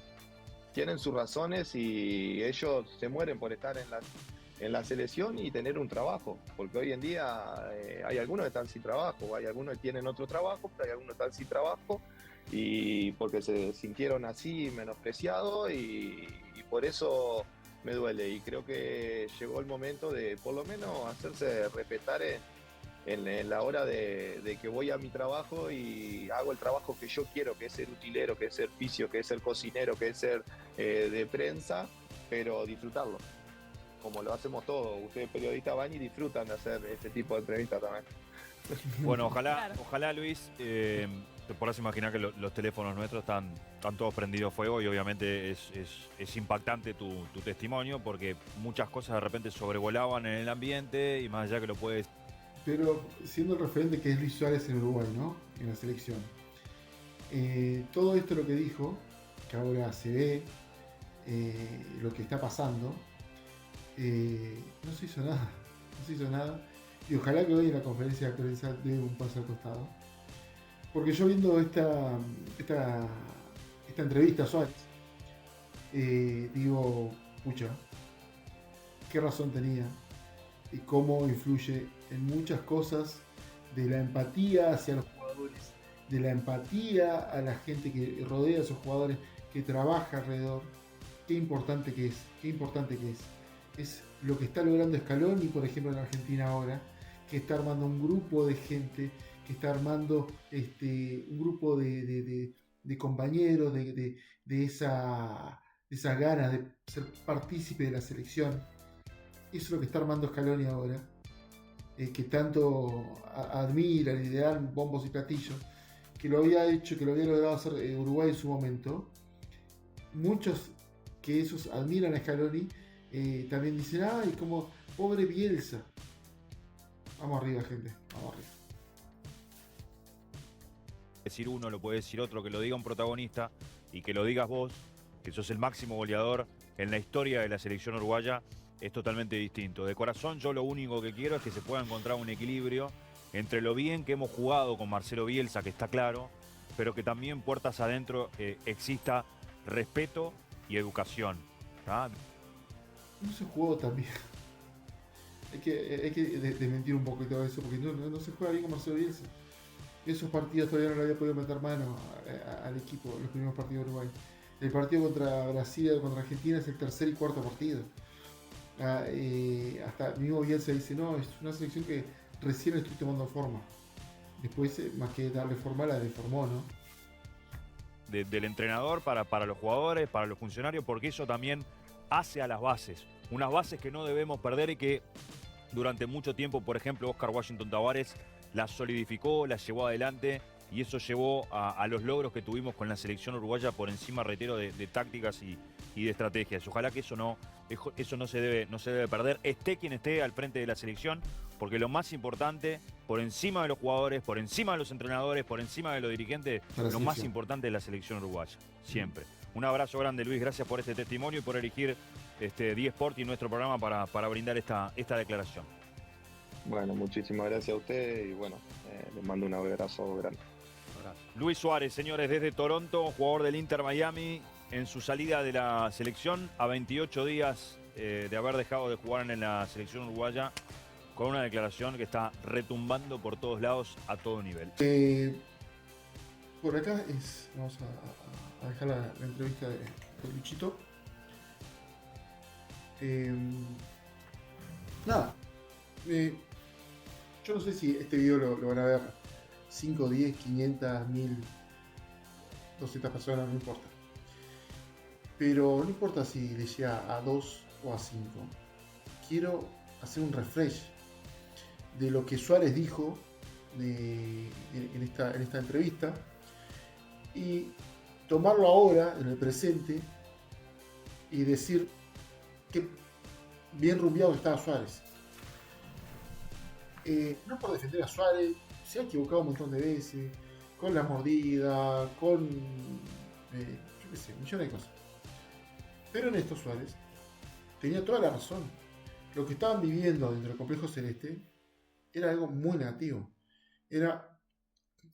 tienen sus razones, y ellos se mueren por estar en la selección y tener un trabajo, porque hoy en día hay algunos que están sin trabajo, hay algunos que tienen otro trabajo, pero hay algunos que están sin trabajo, y porque se sintieron así menospreciados, y por eso me duele, y creo que llegó el momento de por lo menos hacerse respetar en la hora de que voy a mi trabajo y hago el trabajo que yo quiero, que es ser utilero, que es ser fisio, que es ser cocinero, que es ser de prensa, pero disfrutarlo, como lo hacemos todos. Ustedes periodistas van y disfrutan de hacer este tipo de entrevistas también. Bueno, ojalá, Claro. ojalá Luis, te podrás imaginar que los teléfonos nuestros están todos prendidos fuego, y obviamente es impactante tu testimonio, porque muchas cosas de repente sobrevolaban en el ambiente, y más allá que lo puedes... Pero siendo el referente que es Luis Suárez en Uruguay, ¿no? En la selección. Todo esto lo que dijo, que ahora se ve, lo que está pasando, no se hizo nada. No se hizo nada. Y ojalá que hoy en la conferencia de prensa dé un paso al costado. Porque yo viendo esta entrevista a Suárez, digo, pucha, qué razón tenía, y cómo influye en muchas cosas de la empatía hacia los jugadores, de la empatía a la gente que rodea a esos jugadores, que trabaja alrededor. Qué importante que es. Es lo que está logrando Scaloni, por ejemplo, en Argentina ahora, que está armando un grupo de gente, que está armando un grupo de compañeros, de esas ganas de ser partícipe de la selección. Eso es lo que está armando Scaloni ahora, que tanto admiran y le dan bombos y platillos, que lo había logrado hacer Uruguay en su momento. Muchos que esos admiran a Scaloni también dicen, ay, como pobre Bielsa. Vamos arriba, gente, vamos arriba. decir uno, lo puede decir otro, que lo diga un protagonista, y que lo digas vos, que sos el máximo goleador en la historia de la selección uruguaya, es totalmente distinto. De corazón, yo lo único que quiero es que se pueda encontrar un equilibrio entre lo bien que hemos jugado con Marcelo Bielsa, que está claro, pero que también puertas adentro exista respeto y educación. ¿Ah? No se jugó tan bien. Hay que desmentir un poquito eso, porque no se juega bien con Marcelo Bielsa. Esos partidos todavía no le había podido meter mano al equipo, los primeros partidos de Uruguay. El partido contra Brasil y contra Argentina es el tercer y cuarto partido. Hasta el mismo Bielsa dice, no, es una selección que recién estoy tomando forma. Después, más que darle forma, la deformó, ¿no? Del entrenador para los jugadores, para los funcionarios, porque eso también hace a las bases. Unas bases que no debemos perder y que durante mucho tiempo, por ejemplo, Oscar Washington Tabárez las solidificó, las llevó adelante y eso llevó a los logros que tuvimos con la selección uruguaya por encima, reitero, de tácticas y de estrategias. Ojalá que eso no se debe perder, esté quien esté al frente de la selección, porque lo más importante, por encima de los jugadores, por encima de los entrenadores, por encima de los dirigentes, lo más importante es la selección uruguaya, siempre. Un abrazo grande, Luis, gracias por este testimonio y por elegir D-Sport y nuestro programa para brindar esta declaración. Bueno, muchísimas gracias a ustedes y bueno, les mando un abrazo grande. Luis Suárez, señores, desde Toronto, jugador del Inter Miami, en su salida de la selección a 28 días de haber dejado de jugar en la selección uruguaya, con una declaración que está retumbando por todos lados a todo nivel. Por acá vamos a dejar la entrevista de Luchito. Nada. Yo no sé si este video lo van a ver 5, 10, 500, 1000, 200 personas, no importa. Pero no importa si le llega a 2 o a 5. Quiero hacer un refresh de lo que Suárez dijo en esta entrevista y tomarlo ahora, en el presente, y decir que bien rumbeado estaba Suárez. No por defender a Suárez, se ha equivocado un montón de veces, con la mordida, con yo qué sé, millones de cosas. Pero en esto Suárez tenía toda la razón. Lo que estaban viviendo dentro del complejo celeste era algo muy negativo. Era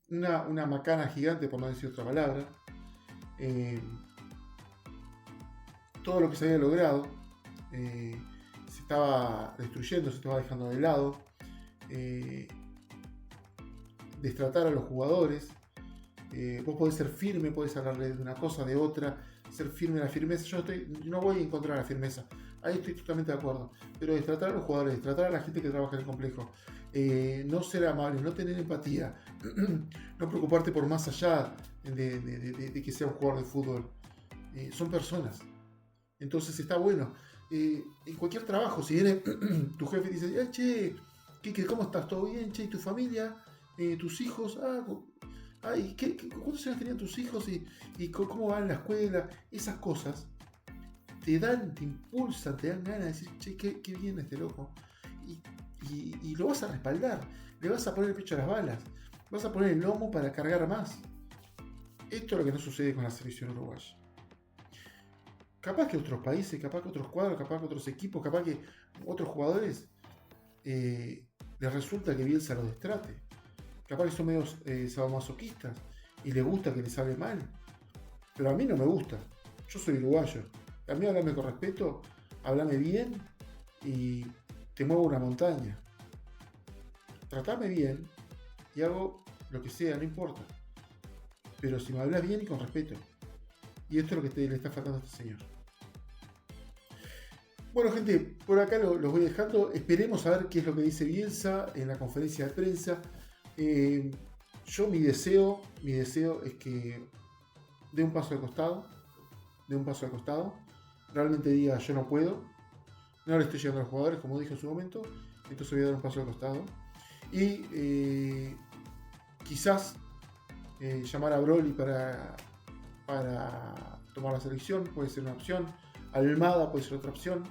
una macana gigante, por no decir otra palabra. Todo lo que se había logrado se estaba destruyendo, se estaba dejando de lado. Destratar a los jugadores. Vos podés ser firme, podés hablarle de una cosa, de otra, ser firme. La firmeza, yo no voy a encontrar la firmeza, ahí estoy totalmente de acuerdo, pero destratar a los jugadores, destratar a la gente que trabaja en el complejo, no ser amable, no tener empatía, no preocuparte por más allá de que sea un jugador de fútbol. Son personas, entonces está bueno. En cualquier trabajo, si viene tu jefe y dice, che, ¿cómo estás? ¿Todo bien? Che, ¿y tu familia? ¿Tus hijos? ¿Cuántos años tenían tus hijos? ¿Y cómo van a la escuela? Esas cosas te impulsan, te dan ganas de decir, che, qué bien este loco. Y lo vas a respaldar, le vas a poner el pecho a las balas, vas a poner el lomo para cargar más. Esto es lo que no sucede con la selección uruguaya. Capaz que otros países, capaz que otros cuadros, capaz que otros equipos, capaz que otros jugadores les resulta que Bielsa los destrate. Capaz que son medios sadomasoquistas y les gusta que les hable mal. Pero a mí no me gusta. Yo soy uruguayo. A mí hablame con respeto, hablame bien y te muevo una montaña. Tratame bien y hago lo que sea, no importa. Pero si me hablas bien y con respeto. Y esto es lo que le está faltando a este señor. Bueno, gente, por acá los voy dejando. Esperemos a ver qué es lo que dice Bielsa en la conferencia de prensa. Yo mi deseo es que dé un paso al costado. Realmente diga, yo no puedo. No le estoy llegando a los jugadores, como dijo en su momento. Entonces voy a dar un paso al costado. Y quizás llamar a Broly para tomar la selección puede ser una opción. Almada puede ser otra opción.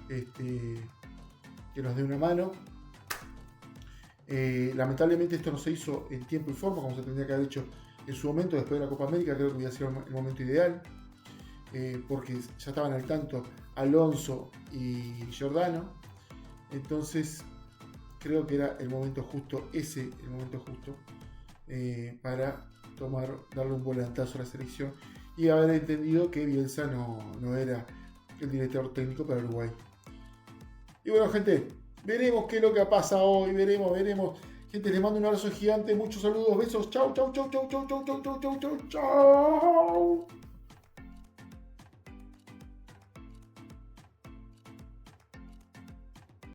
Que nos dé una mano. Lamentablemente esto no se hizo en tiempo y forma como se tendría que haber hecho en su momento, después de la Copa América, creo que hubiera sido el momento ideal, porque ya estaban al tanto Alonso y Giordano. Entonces, creo que era el momento justo, el momento justo, para darle un volantazo a la selección y haber entendido que Bielsa no era el director técnico para Uruguay. Y bueno, gente, veremos qué es lo que pasa hoy, veremos. Gente, les mando un abrazo gigante, muchos saludos, besos, chau.